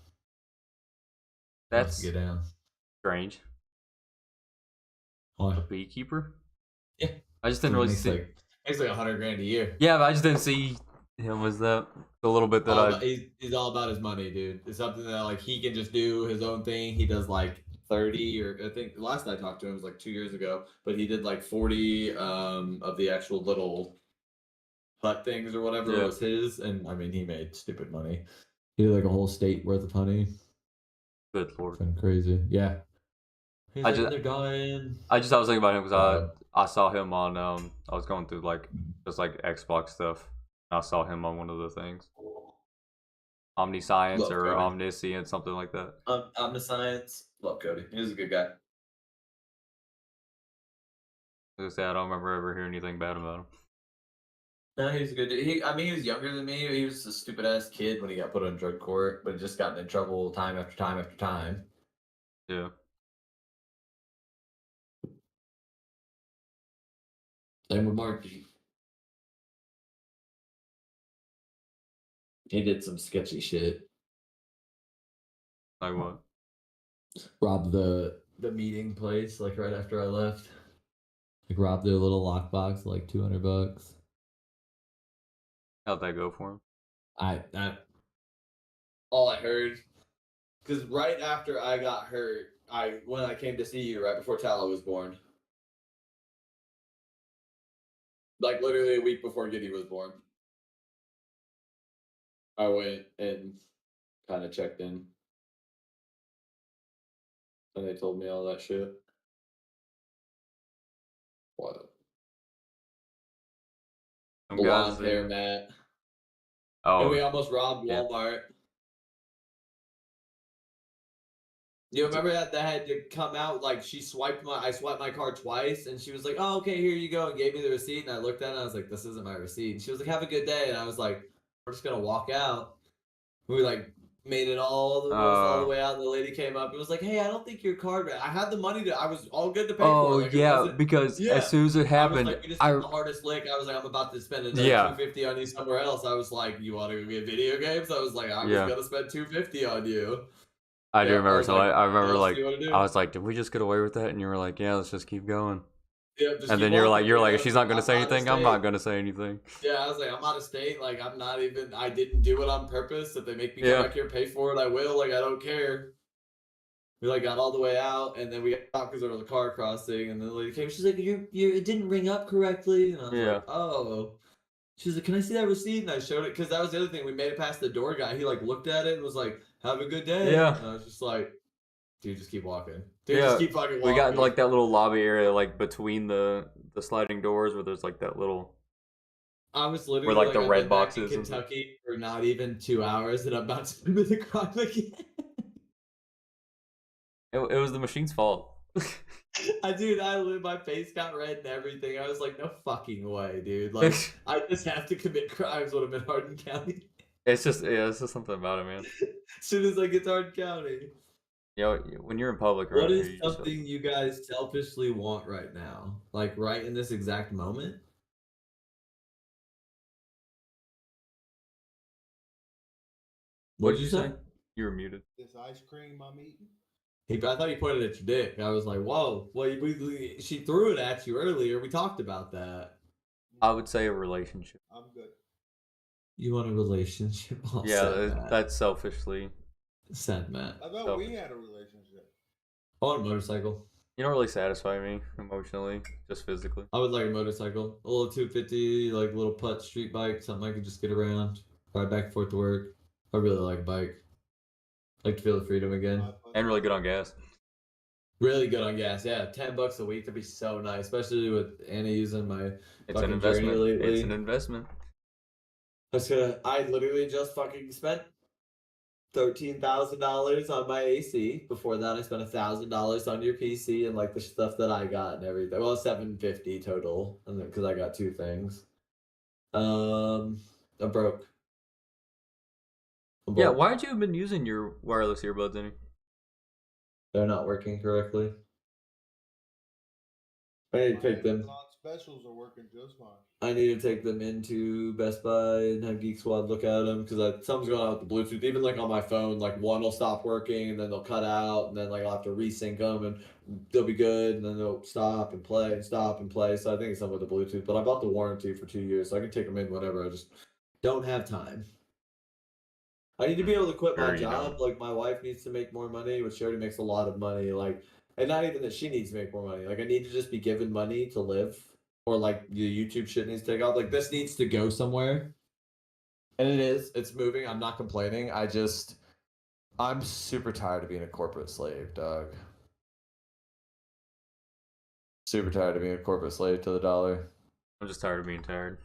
That's get down. strange. Why? A beekeeper? Yeah. I just didn't really see. Makes like $100,000 a year. Yeah, but I just didn't see him as that. A little bit that He's all about his money, dude. It's something that like he can just do his own thing. He does like 30, or I think last I talked to him was like 2 years ago, but he did like 40 of the actual little hut things or whatever was his, and I mean he made stupid money. He did like a whole state worth of honey. Good lord. Been crazy. Yeah. I was thinking about him because I saw him on I was going through like just like Xbox stuff. I saw him on one of the things. Omniscience or Cody. Omniscient, something like that. Omniscience. Love Cody. He was a good guy. As I say, I don't remember ever hearing anything bad about him. No, he's a good dude. He was younger than me. He was a stupid ass kid when he got put on drug court, but just gotten in trouble time after time after time. Yeah. Same with Marky. He did some sketchy shit. Like what? Robbed the meeting place like right after I left. Like robbed their little lockbox, like $200. How'd that go for him? All I heard, because right after I got hurt, when I came to see you right before Tala was born, like literally a week before Giddy was born, I went and kind of checked in, and they told me all that shit. What? Some Blonde guys hair, Matt. Oh, And we almost robbed yeah. Walmart. You remember that had to come out, like I swiped my card twice, and she was like, "Oh, okay, here you go," and gave me the receipt, and I looked at it and I was like, "This isn't my receipt." And she was like, "Have a good day," and I was like, we're just gonna walk out. We like made it all the way out, and the lady came up and was like, "Hey, I don't think your card." I had the money I was all good to pay for. Like, yeah, because as soon as it happened, I was like, "We just hit the hardest lick." I was like, "I'm about to spend another $250 on you somewhere else." I was like, "You want to go get video games?" I was like, "I was gonna spend $250 on you." I do remember. So I remember "What else like do you wanna do?" I was like, "Did we just get away with that?" And you were like, "Yeah, let's just keep going." Yeah, just And keep then you're walking, like, you know? she's not gonna say I'm out of anything. I'm state. not gonna say anything. Yeah, I was like, I'm out of state. Like, I'm not even. I didn't do it on purpose. If they make me come back here and pay for it, I will. Like, I don't care. We like got all the way out, and then we got because there was a car crossing, and then the lady came. She's like, "You, it didn't ring up correctly." And I was like, "Oh." She's like, "Can I see that receipt?" And I showed it because that was the other thing. We made it past the door guy. He like looked at it and was like, "Have a good day." Yeah. And I was just like, "Dude, just keep walking. Dude, just keep fucking walking." We got into like that little lobby area, like between the sliding doors, where there's like that little. I was literally where like the I've red been back boxes. in Kentucky for not even 2 hours, and I'm about to commit the crime again. It was the machine's fault. My face got red and everything. I was like, no fucking way, dude. Like, I just have to commit crimes when I'm in Hardin County. It's just something about it, man. As soon as I get to Hardin County. When you're in public, what is something you guys selfishly want right now? Like, right in this exact moment? What'd you say? You were muted. This ice cream I'm eating. I thought he pointed at your dick. I was like, whoa. Well, she threw it at you earlier. We talked about that. I would say a relationship. I'm good. You want a relationship? That's selfishly. Said Matt. I thought we had a relationship. I want a motorcycle. You don't really satisfy me emotionally, just physically. I would like a motorcycle. A little 250, like a little putt street bike, something I could just get around, ride back and forth to work. I really like a bike. Like to feel the freedom again. And really good on gas. Really good on gas, yeah. $10 a week, that'd be so nice, especially with Anna using my It's an investment. It's an investment. I literally just fucking spent $13,000 on my AC. Before that, I spent $1,000 on your PC and like the stuff that I got and everything. Well, $750 total, and then because I got two things. I'm broke. Yeah, why aren't you been using your wireless earbuds any? They're not working correctly. I need to take them. Specials are working just fine. I need to take them into Best Buy and have Geek Squad look at them because something's going on with the Bluetooth. Even like on my phone, like one will stop working and then they'll cut out and then like I'll have to resync them and they'll be good and then they'll stop and play and stop and play. So I think it's something with the Bluetooth. But I bought the warranty for 2 years, so I can take them in whenever. I just don't have time. I need to be able to quit my job. Like my wife needs to make more money, which she already makes a lot of money. Like, and not even that she needs to make more money. Like I need to just be given money to live. Or like the YouTube shit needs to take off. Like this needs to go somewhere. And it is. It's moving. I'm not complaining. I'm super tired of being a corporate slave, dog. Super tired of being a corporate slave to the dollar. I'm just tired of being tired.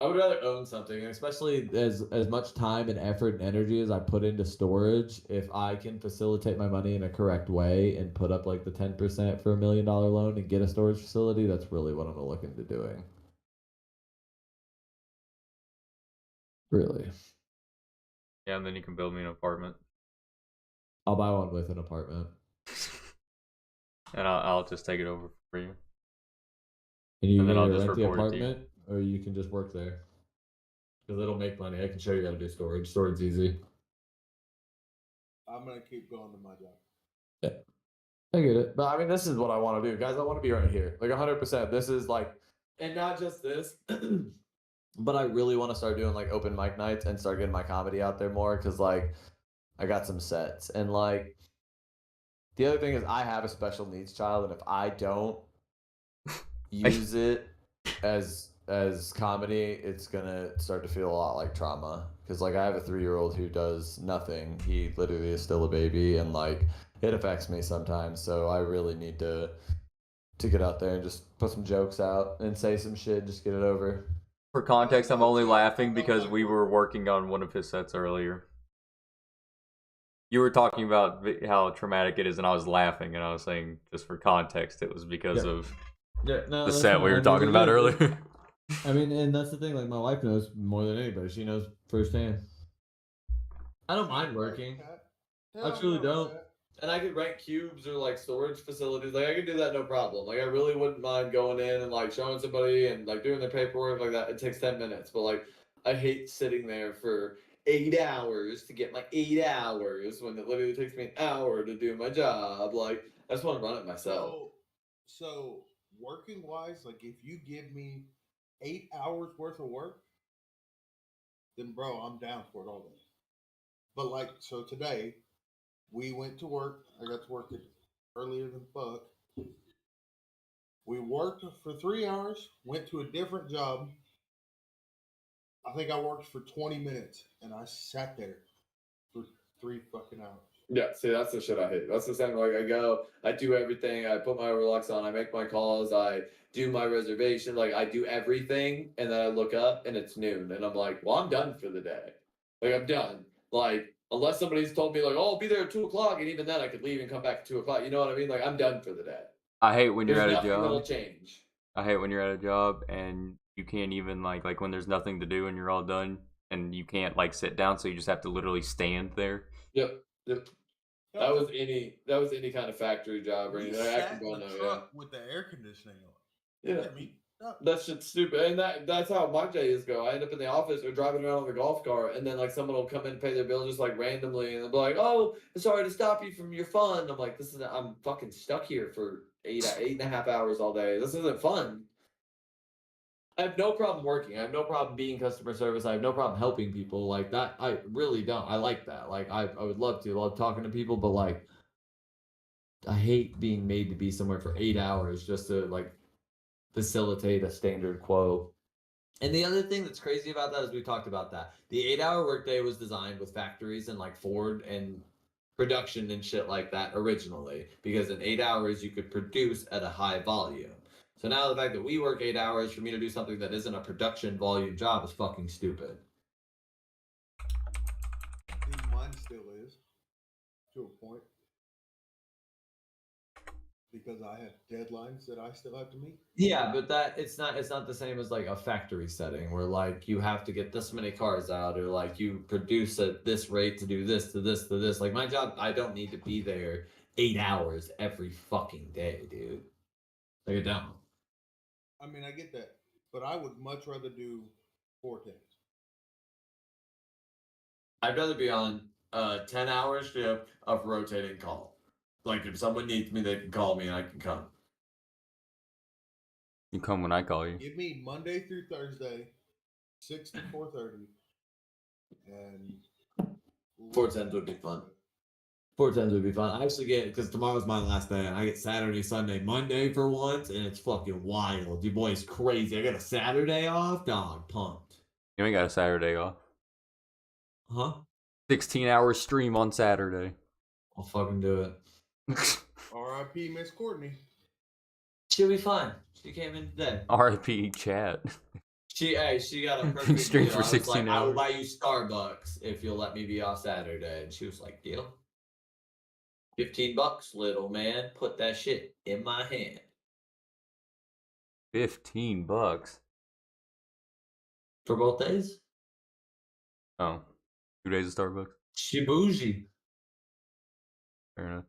I would rather own something, especially as much time and effort and energy as I put into storage. If I can facilitate my money in a correct way and put up like the 10% for $1 million loan and get a storage facility, that's really what I'm gonna look into doing. Really. Yeah, and then you can build me an apartment. I'll buy one with an apartment. And I'll just take it over for you. And then I'll just rent the apartment. Or you can just work there. Because it'll make money. I can show you how to do storage. Storage's easy. I'm going to keep going to my job. Yeah. I get it. But I mean, this is what I want to do. Guys, I want to be right here. Like 100%. This is like, and not just this, but I really want to start doing like open mic nights and start getting my comedy out there more. Because like, I got some sets. And like, the other thing is I have a special needs child. And if I don't use it as comedy, it's gonna start to feel a lot like trauma. Because like I have a 3-year-old who does nothing. He literally is still a baby, and like it affects me sometimes. So I really need to get out there and just put some jokes out and say some shit, just get it over. For context, I'm only laughing because we were working on one of his sets earlier. You were talking about how traumatic it is, and I was laughing, and I was saying, just for context, it was because of the set we were talking about earlier. I mean, and that's the thing. Like, my wife knows more than anybody. She knows firsthand. I don't mind working. I truly don't. And I could rent cubes or like storage facilities. Like I could do that no problem. Like I really wouldn't mind going in and like showing somebody and like doing their paperwork like that. It takes 10 minutes, but like I hate sitting there for 8 hours to get my 8 hours when it literally takes me an hour to do my job. Like I just want to run it myself. So working wise, like if you give me 8 hours worth of work, then bro, I'm down for it all day. But like, so today we went to work. I got to work earlier than fuck. We worked for 3 hours, went to a different job. I think I worked for 20 minutes and I sat there for 3 fucking hours. Yeah, see, that's the shit I hate. That's the same. Like, I go, I do everything. I put my Rolex on. I make my calls. I do my reservation. Like, I do everything, and then I look up, and it's noon, and I'm like, well, I'm done for the day. Like, I'm done. Like, unless somebody's told me, like, oh, I'll be there at 2 o'clock, and even then, I could leave and come back at 2 o'clock. You know what I mean? Like, I'm done for the day. I hate when you're There's at a nothing that'll job. change. I hate when you're at a job and you can't even like when there's nothing to do and you're all done and you can't like sit down, so you just have to literally stand there. Yep. That was any kind of factory job or We anything. sat in the truck with the air conditioning on. Yeah. I mean, no. That shit's stupid, and that's how my days go. I end up in the office or driving around with a golf cart, and then like someone will come in and pay their bill just like randomly, and they'll be like, "Oh, sorry to stop you from your fun." I'm like, I'm fucking stuck here for 8.5 hours all day. This isn't fun. I have no problem working. I have no problem being customer service. I have no problem helping people like that. I really don't. I like that. Like I would love talking to people, but like I hate being made to be somewhere for 8 hours just to like facilitate a standard quote. And the other thing that's crazy about that is we talked about that. The 8-hour workday was designed with factories and like Ford and production and shit like that originally, because in 8 hours you could produce at a high volume. So now the fact that we work 8 hours for me to do something that isn't a production volume job is fucking stupid. I think mine still is, to a point. Because I have deadlines that I still have to meet. Yeah, but that it's not the same as like a factory setting where like you have to get this many cars out, or like you produce at this rate to do this to this to this. Like my job, I don't need to be there 8 hours every fucking day, dude. Like I don't. I mean, I get that, but I would much rather do 4 10s. I'd rather be on a 10-hour shift of rotating call. Like if someone needs me, they can call me and I can come. You come when I call you. Give me Monday through Thursday, 6 to 4:30, and 410s would be fun. 410s would be fun. I actually get, because tomorrow's my last day, and I get Saturday, Sunday, Monday for once, and it's fucking wild. You boys crazy. I got a Saturday off, dog, pumped. You ain't got a Saturday off. Huh? 16-hour stream on Saturday. I'll fucking do it. R.I.P. Miss Courtney. She'll be fine. She came in today. R.I.P. chat. She got a perfect Stream deal. for I was 16 like, I will hours. buy you Starbucks if you'll let me be off Saturday. And she was like, deal. $15, little man. Put that shit in my hand. $15 For both days? Oh, 2 days of Starbucks. She bougie. Fair enough.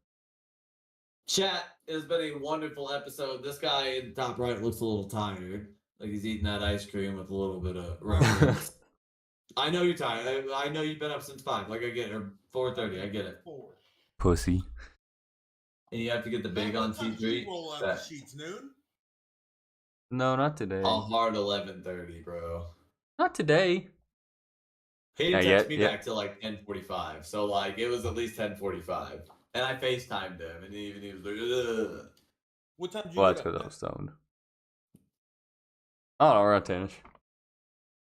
Chat, it has been a wonderful episode. This guy in the top right looks a little tired. Like he's eating that ice cream with a little bit of reverence. I know you're tired. I know you've been up since 5. Like I get it. Or 4:30. I get it. Pussy. And you have to get the big on T3. Roll out the sheets noon. No, not today. All hard 11:30, bro. Not today. He didn't Yeah, text me yeah. back till like 10:45. So like it was at least 10:45. And I FaceTimed him, and he was like, ugh. What time did you Well, get that's because up, I was stoned. I don't know, around 10ish.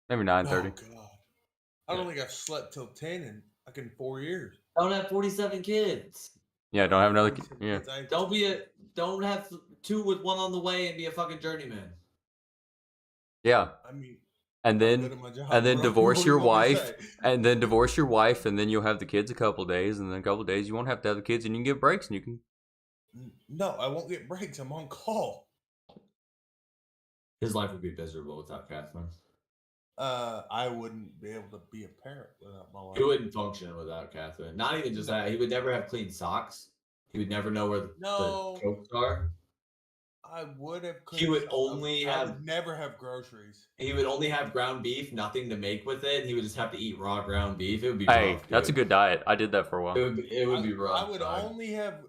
Maybe 9:30. Oh, God. I don't think I've slept till 10 in fucking 4 years. I don't have 47 kids. Yeah, don't have another. Yeah. Don't have 2 with 1 on the way and be a fucking journeyman. Yeah. I mean, And I'm good then at my job, and then bro. divorce What do your you want me to wife, say? and then divorce your wife, and then you'll have the kids a couple days, and then a couple days you won't have to have the kids, and you can get breaks, and you can. No, I won't get breaks. I'm on call. His life would be miserable without Catherine. I wouldn't be able to be a parent without my wife. He wouldn't function without Catherine. Not even just that. He would never have clean socks. He would never know where the coats are. I would have. He would only I have. would never have groceries. He would only have ground beef, nothing to make with it. And he would just have to eat raw ground beef. It would be. Hey, rough, that's a good diet. I did that for a while. It would be rough. I would only have.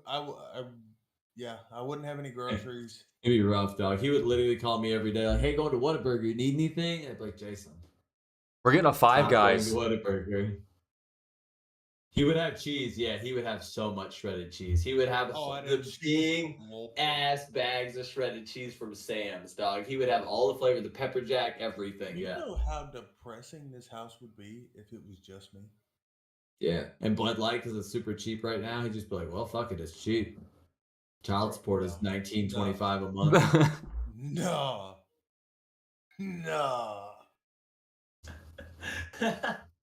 Yeah, I wouldn't have any groceries. It'd be rough, dog. He would literally call me every day, like, "Hey, going to Whataburger. You need anything?" I'd be like, "Jason, We're getting a Five Guys. Whataburger." He would have cheese. Yeah, he would have so much shredded cheese. He would have the big ass bags of shredded cheese from Sam's, dog. He would have all the flavor, the pepper jack, everything. You know how depressing this house would be if it was just me? Yeah, and Bud Light, because it's super cheap right now, he'd just be like, "Well, fuck it, it's cheap. Child support is $19.25 a month." No.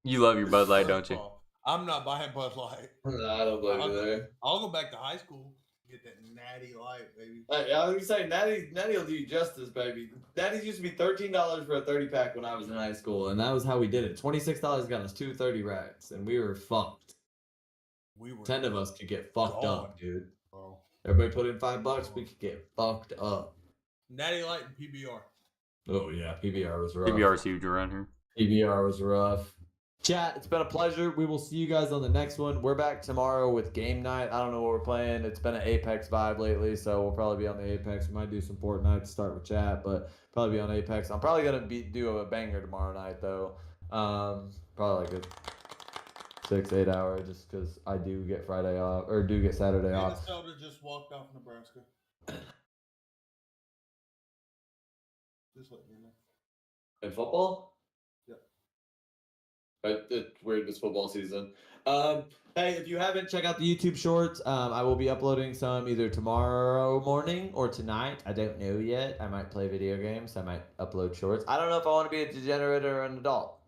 You love your Bud Light, don't you? I'm not buying Bud Light. No, I don't blame you there. I'll go back to high school. Get that natty light, baby. I was gonna say Natty will do you justice, baby. Natty's used to be $13 for a 30-pack when I was in high school, and that was how we did it. $26 got us 2 30 racks, and we were fucked. 10 of us could get fucked up, dude. Bro. Everybody put in $5, we could get fucked up. Natty light and PBR. Oh yeah, PBR was rough. PBR is huge around here. PBR was rough. Chat, it's been a pleasure. We will see you guys on the next one. We're back tomorrow with game night. I don't know what we're playing. It's been an Apex vibe lately, so we'll probably be on the Apex. We might do some Fortnite to start with chat, but probably be on Apex. I'm probably gonna do a banger tomorrow night though. Probably like a 6-8 hour, just because I do get Friday off or do get Saturday off. Minnesota just walked off Nebraska. Just let me know. In football? It's weird this football season. Hey, if you haven't, check out the YouTube shorts. I will be uploading some either tomorrow morning or tonight. I don't know yet. I might play video games. I might upload shorts. I don't know if I want to be a degenerate or an adult.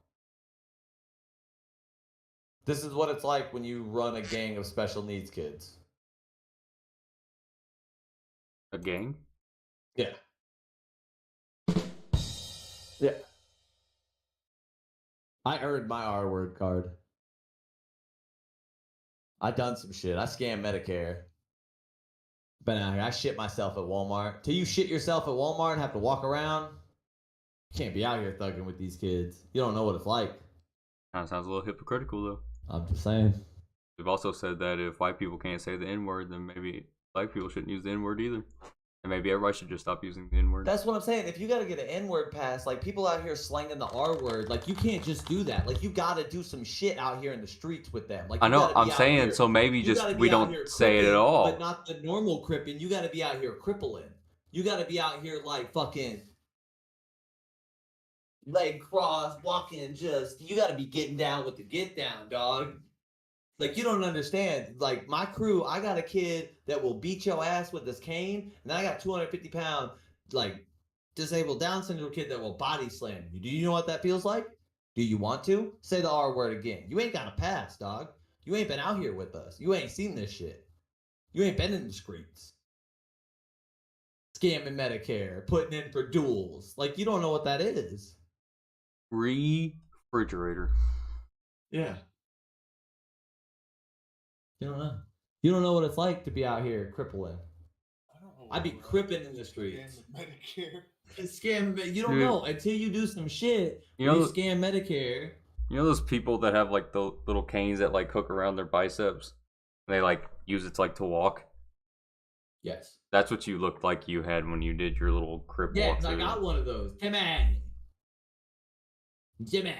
This is what it's like when you run a gang of special needs kids. A gang? Yeah. Yeah. I earned my R word card. I done some shit. I scammed Medicare. But I shit myself at Walmart. Till you shit yourself at Walmart and have to walk around, you can't be out here thugging with these kids. You don't know what it's like. Kind of sounds a little hypocritical, though. I'm just saying. We've also said that if white people can't say the N-word, then maybe black people shouldn't use the N-word either. And maybe everybody should just stop using the N-word. That's what I'm saying. If you got to get an N-word pass, like people out here slanging the R-word, like you can't just do that. Like you got to do some shit out here in the streets with them. Like I know, I'm saying, so maybe just we don't say it at all. But not the normal cripping. You got to be out here crippling. You got to be out here like fucking leg cross, walking just, you got to be getting down with the get down, dog. Like, you don't understand. Like, my crew, I got a kid that will beat your ass with this cane, and then I got 250-pound, like, disabled Down syndrome kid that will body slam you. Do you know what that feels like? Do you want to? Say the R word again. You ain't got a pass, dog. You ain't been out here with us. You ain't seen this shit. You ain't been in the streets. Scamming Medicare, putting in for duels. Like, you don't know what that is. Refrigerator. Yeah. You don't know. You don't know what it's like to be out here crippling. I'd be cripping in the streets. Medicare. Scam. You don't know until you do some shit. You scam Medicare. You know those people that have like the little canes that like hook around their biceps, and they like use it to like to walk. Yes. That's what you looked like you had when you did your little crip walk. Yeah, I got one of those. Jimmy.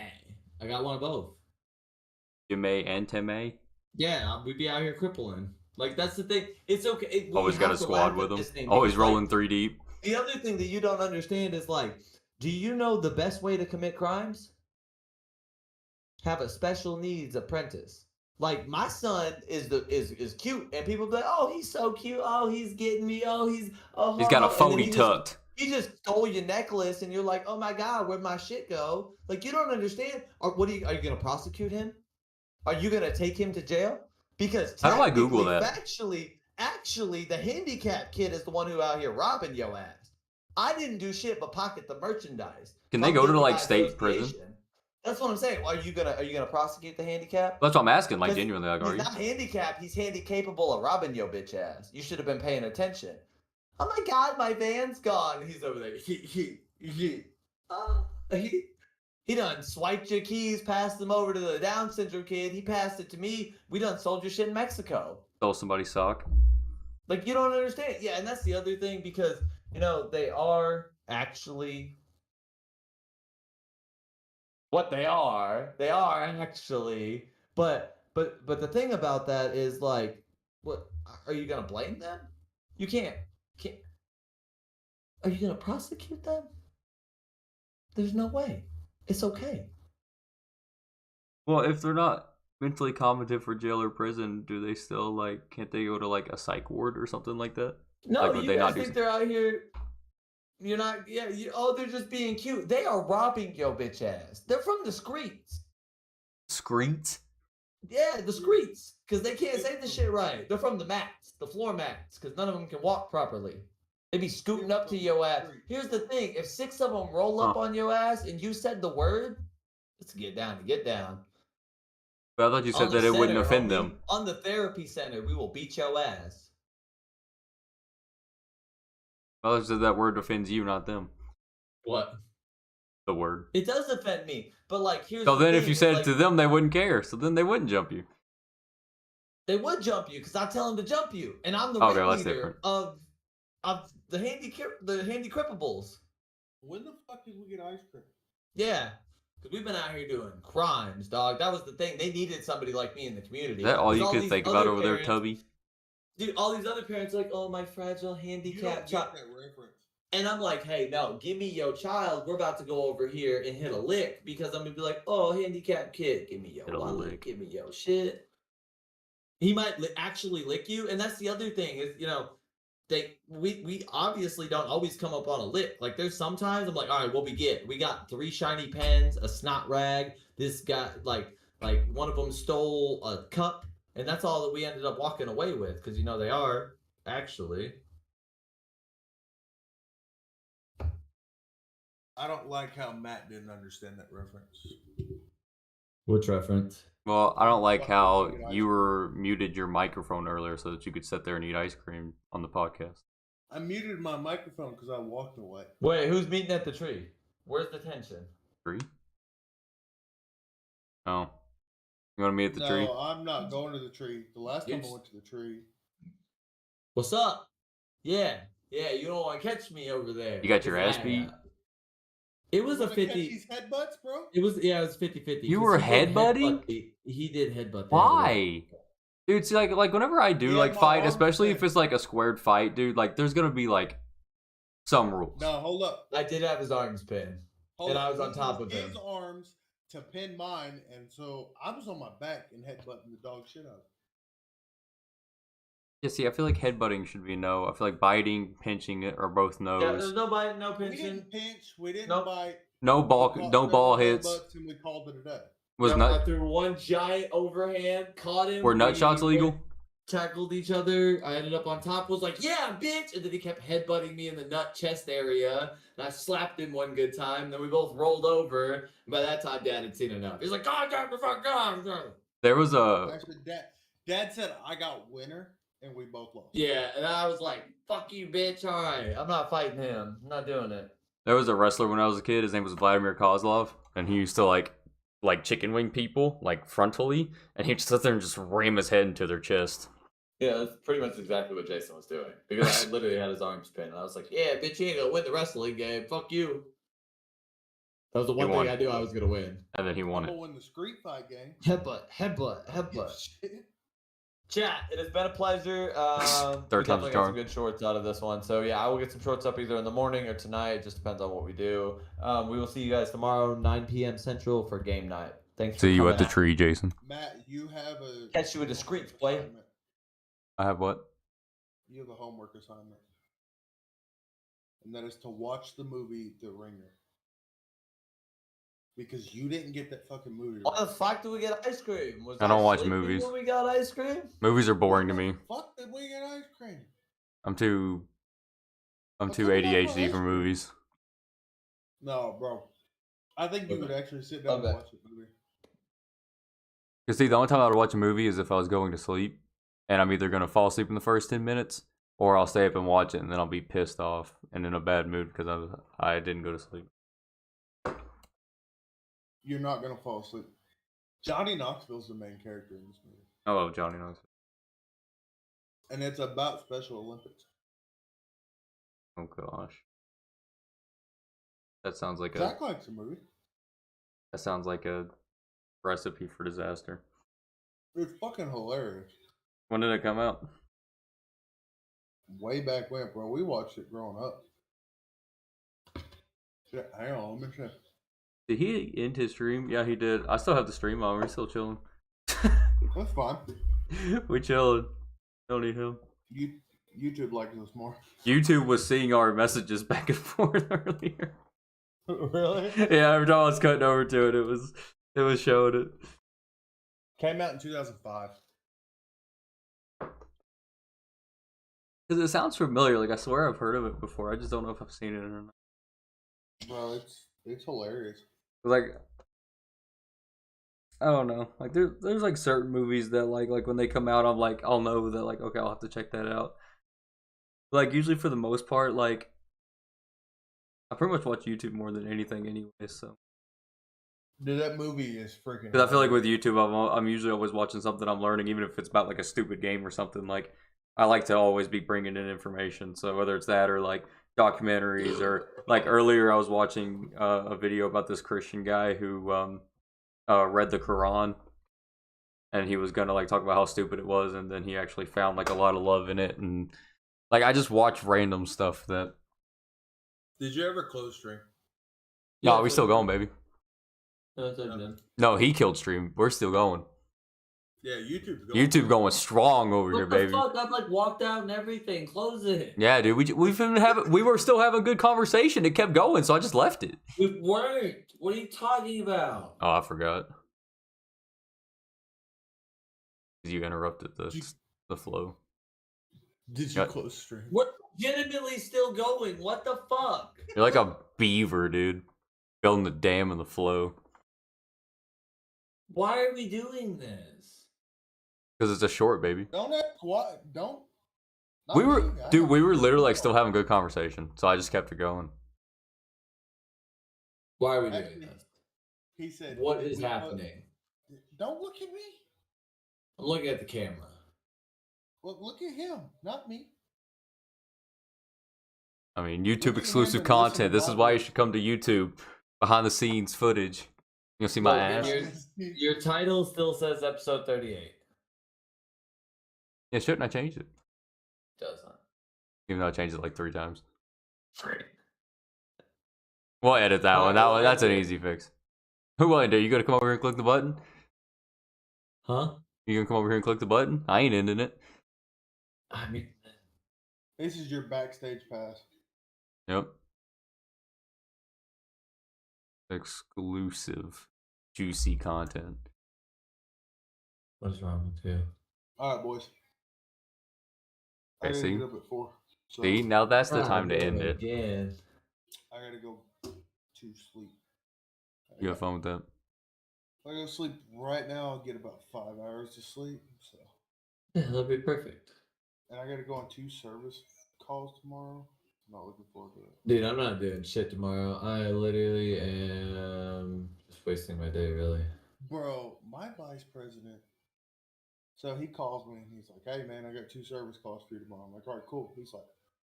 I got one of both. Jimmy and Timmy. Yeah, we'd be out here crippling. Like, that's the thing. It's okay. Always got a squad with them. Always rolling 3 deep. The other thing that you don't understand is, like, do you know the best way to commit crimes? Have a special needs apprentice. Like, my son is cute, and people be like, oh, he's so cute. Oh, he's getting me. Oh, he's got a 40 tucked. He just stole your necklace, and you're like, oh my God, where'd my shit go? Like, you don't understand. Or what are you going to prosecute him? Are you going to take him to jail? Because how do I Google that? Actually, the handicapped kid is the one who out here robbing your ass. I didn't do shit but pocket the merchandise. Can they From go to like guilty by state prison? association. That's what I'm saying. Are you gonna prosecute the handicap? That's what I'm asking. Like 'Cause genuinely, like, are He's you? not handicapped. He's handy-capable of robbing your bitch ass. You should have been paying attention. Oh my god, my van's gone. He's over there. He done swiped your keys, passed them over to the Down syndrome kid. He passed it to me. We done sold your shit in Mexico. Stole somebody's sock. Like, you don't understand. Yeah, and that's the other thing because, they are actually what they are. They are actually. But the thing about that is, like, what are you gonna blame them? You can't. Are you gonna prosecute them? There's no way. It's okay. Well, if they're not mentally competent for jail or prison, do they still like? Can't they go to like a psych ward or something like that? No, Like, would you they guys not do think they're out here. You're not. Yeah. They're just being cute. They are robbing your bitch ass. They're from the streets. Screens? Yeah, the streets, because they can't say the shit right. They're from the mats, the floor mats, because none of them can walk properly. They be scooting up to your ass. Here's the thing: if 6 of them roll up on your ass and you said the word, let's get down. But I thought you said On that the it wouldn't center, offend homie, them. On the therapy center, we will beat your ass. I thought you said that word offends you, not them. What? The word. It does offend me, but like here's. So the then, thing, if you said like, it to them, they wouldn't care. So then they wouldn't jump you. they would jump you because I tell them to jump you, and I'm the Okay, well, that's ringleader different. of the handy crippables. When the fuck did we get ice cream? Yeah, because we've been out here doing crimes, dog. That was the thing. They needed somebody like me in the community. Is that all 'Cause you could these think other about over there, parents- Tubby? Dude, all these other parents are like, oh, my fragile You don't handicapped get child. that reference. And I'm like, hey, no, give me your child. We're about to go over here and hit a lick because I'm going to be like, oh, handicapped kid, give me your Hit a wallet, lick. give me your shit. He might actually lick you. And that's the other thing is, we obviously don't always come up on a lick. Like there's sometimes I'm like, all right, what we get? We got 3 shiny pens, a snot rag. This guy, like one of them stole a cup. And that's all that we ended up walking away with because, they are actually. I don't like how Matt didn't understand that reference. Which reference? Well, I don't like Fuck, how fucking ice you were muted your microphone earlier so that you could sit there and eat ice cream on the podcast. I muted my microphone because I walked away. Wait, who's meeting at the tree? Where's the tension? Tree? Oh. You want to meet at the tree? No, I'm not going to the tree. The last time I Yes. went to the tree. What's up? Yeah, you don't want to catch me over there. You got your ass Yeah. beat? It was a Wanna catch 50. these headbutts, bro? It was 50-50. You 'cause were he did headbutting? He did headbutt. the hell out of Why? me. Dude, see, like whenever I do Yeah, like my fight, arms especially bent. if it's like a squared fight, dude, like there's gonna be like some rules. No, hold up. I did have his arms pinned. Hold And up. I was on He top used of him. his arms to pin mine, and so I was on my back and headbutting the dog shit out of him. Yeah, see, I feel like headbutting should be a no. I feel like biting, pinching it are both Yeah, there's no's. no bite, no We pinching. didn't pinch. We didn't Nope. bite. No we ball, caught no several ball hits. headbutts, and we called it a day. Was I nut threw one giant overhand, caught him. were nut we shots legal? Tackled each other. I ended up on top. Was like, yeah, bitch, and then he kept headbutting me in the nut chest area. And I slapped him one good time. Then we both rolled over. And by that time, Dad had seen enough. He's like, God damn the fuck, God. There was a Actually, Dad said I got winner, and we both lost. Yeah, and I was like, fuck you, bitch. All right, I'm not fighting him. I'm not doing it. there was a wrestler when I was a kid. His name was Vladimir Kozlov, and he used to like chicken wing people like frontally, and he'd sit there and just ram his head into their chest. Yeah, that's pretty much exactly what Jason was doing. Because I literally had his arms pinned. And I was like, yeah, bitch, you ain't gonna win the wrestling game. Fuck you. That was the one won. thing I knew I was gonna win. And then he won I'm it. gonna win the street fight game. Headbutt. Chat, it has been a pleasure. Third We time's definitely a got some charm. good shorts out of this one. So yeah, I will get some shorts up either in the morning or tonight. It just depends on what we do. We will see you guys tomorrow, 9 p.m. Central for game night. Thanks for See you coming at the out. tree, Jason. Matt, you have a Catch you with a screech, boy. assignment. I have what? You have a homework assignment, and that is to watch the movie The Ringer. Because you didn't get that fucking movie. Why the right. fuck do we get ice cream? Was I don't watch sleeping movies. when we got ice cream? Movies are boring to What the me. Fuck did we get ice cream? I'm too I'm Well, too think about ADHD for history. movies. No, bro. I think you would actually sit down Okay. and watch the movie. Because see, the only time I would watch a movie is if I was going to sleep, and I'm either gonna fall asleep in the first 10 minutes, or I'll stay up and watch it, and then I'll be pissed off and in a bad mood because I didn't go to sleep. You're not gonna fall asleep. Johnny Knoxville's the main character in this movie, I love Johnny Knoxville. and it's about Special Olympics. Oh gosh, that sounds like Zach likes the movie. a recipe for disaster. It's fucking hilarious. When did it come out? Way back when, bro. We watched it growing up. Shit, hang on, let me check. Did he end his stream? Yeah, he did. I still have the stream on. We're still chilling. That's fine. We chilling. Don't need him. YouTube likes us more. YouTube was seeing our messages back and forth earlier. Really? Yeah, every time I was cutting over to it, it was showing it. Came out in 2005. Because it sounds familiar. Like I swear I've heard of it before. I just don't know if I've seen it or not. Bro, it's hilarious. Like I don't know. Like there's like certain movies that like when they come out, I'm like I'll know that like okay I'll have to check that out. Like usually for the most part, like I pretty much watch YouTube more than anything anyway. So. Dude, that movie is freaking. Because I feel like with YouTube, I'm usually always watching something I'm learning, even if it's about like a stupid game or something. Like I like to always be bringing in information. So whether it's that or like documentaries or like earlier I was watching a video about this Christian guy who read the Quran, and he was gonna like talk about how stupid it was, and then he actually found like a lot of love in it, and like I just watch random stuff that. Did you ever close stream? No, we still going, baby. No, No, he killed stream. We're still going. Yeah, YouTube going strong over here, What the baby. fuck? I've like walked out and everything. Close it. Yeah, dude. We were still having a good conversation. It kept going, so I just left it. We weren't. What are you talking about? Oh, I forgot. You interrupted the flow. Did you close stream? We're legitimately still going. What the fuck? You're like a beaver, dude. Building the dam in the flow. Why are we doing this? Because it's a short, baby. Don't act quiet. Don't. We were literally like still having good conversation, so I just kept it going. Why are we doing this? He said, What is happening? Don't look at me. I'm looking at the camera. Well, look at him, not me. I mean, Look YouTube at exclusive him and listen content. to This is why you should come to YouTube. Behind the scenes footage. You'll see my ass. Your title still says episode 38. Yeah, shouldn't I change it? Does not. Even though I changed it like 3 times. Freak. We'll edit that one. That's an easy fix. Who will I do? You gonna come over here and click the button? Huh? You gonna come over here and click the button? I ain't ending it. I mean, This is your backstage pass. Yep. Exclusive, juicy content. what is wrong with you? All right, boys. I Okay, gotta see? get up at 4. So See, now that's the time to end it. Again. I gotta go to sleep. You have fun with that? If I go to sleep right now, I'll get about 5 hours of sleep. So, Yeah, that'll be perfect. and I gotta go on 2 service calls tomorrow. I'm not looking forward to it. Dude, I'm not doing shit tomorrow. I literally am just wasting my day, really. Bro, my vice president. So he calls me and he's like, "Hey man, I got 2 service calls for you tomorrow." I'm like, "All right, cool." He's like,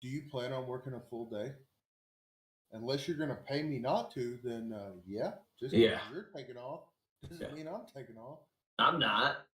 "Do you plan on working a full day? Unless you're gonna pay me not to, then yeah. Just because Yeah. you're taking off doesn't mean I'm taking off." I'm not.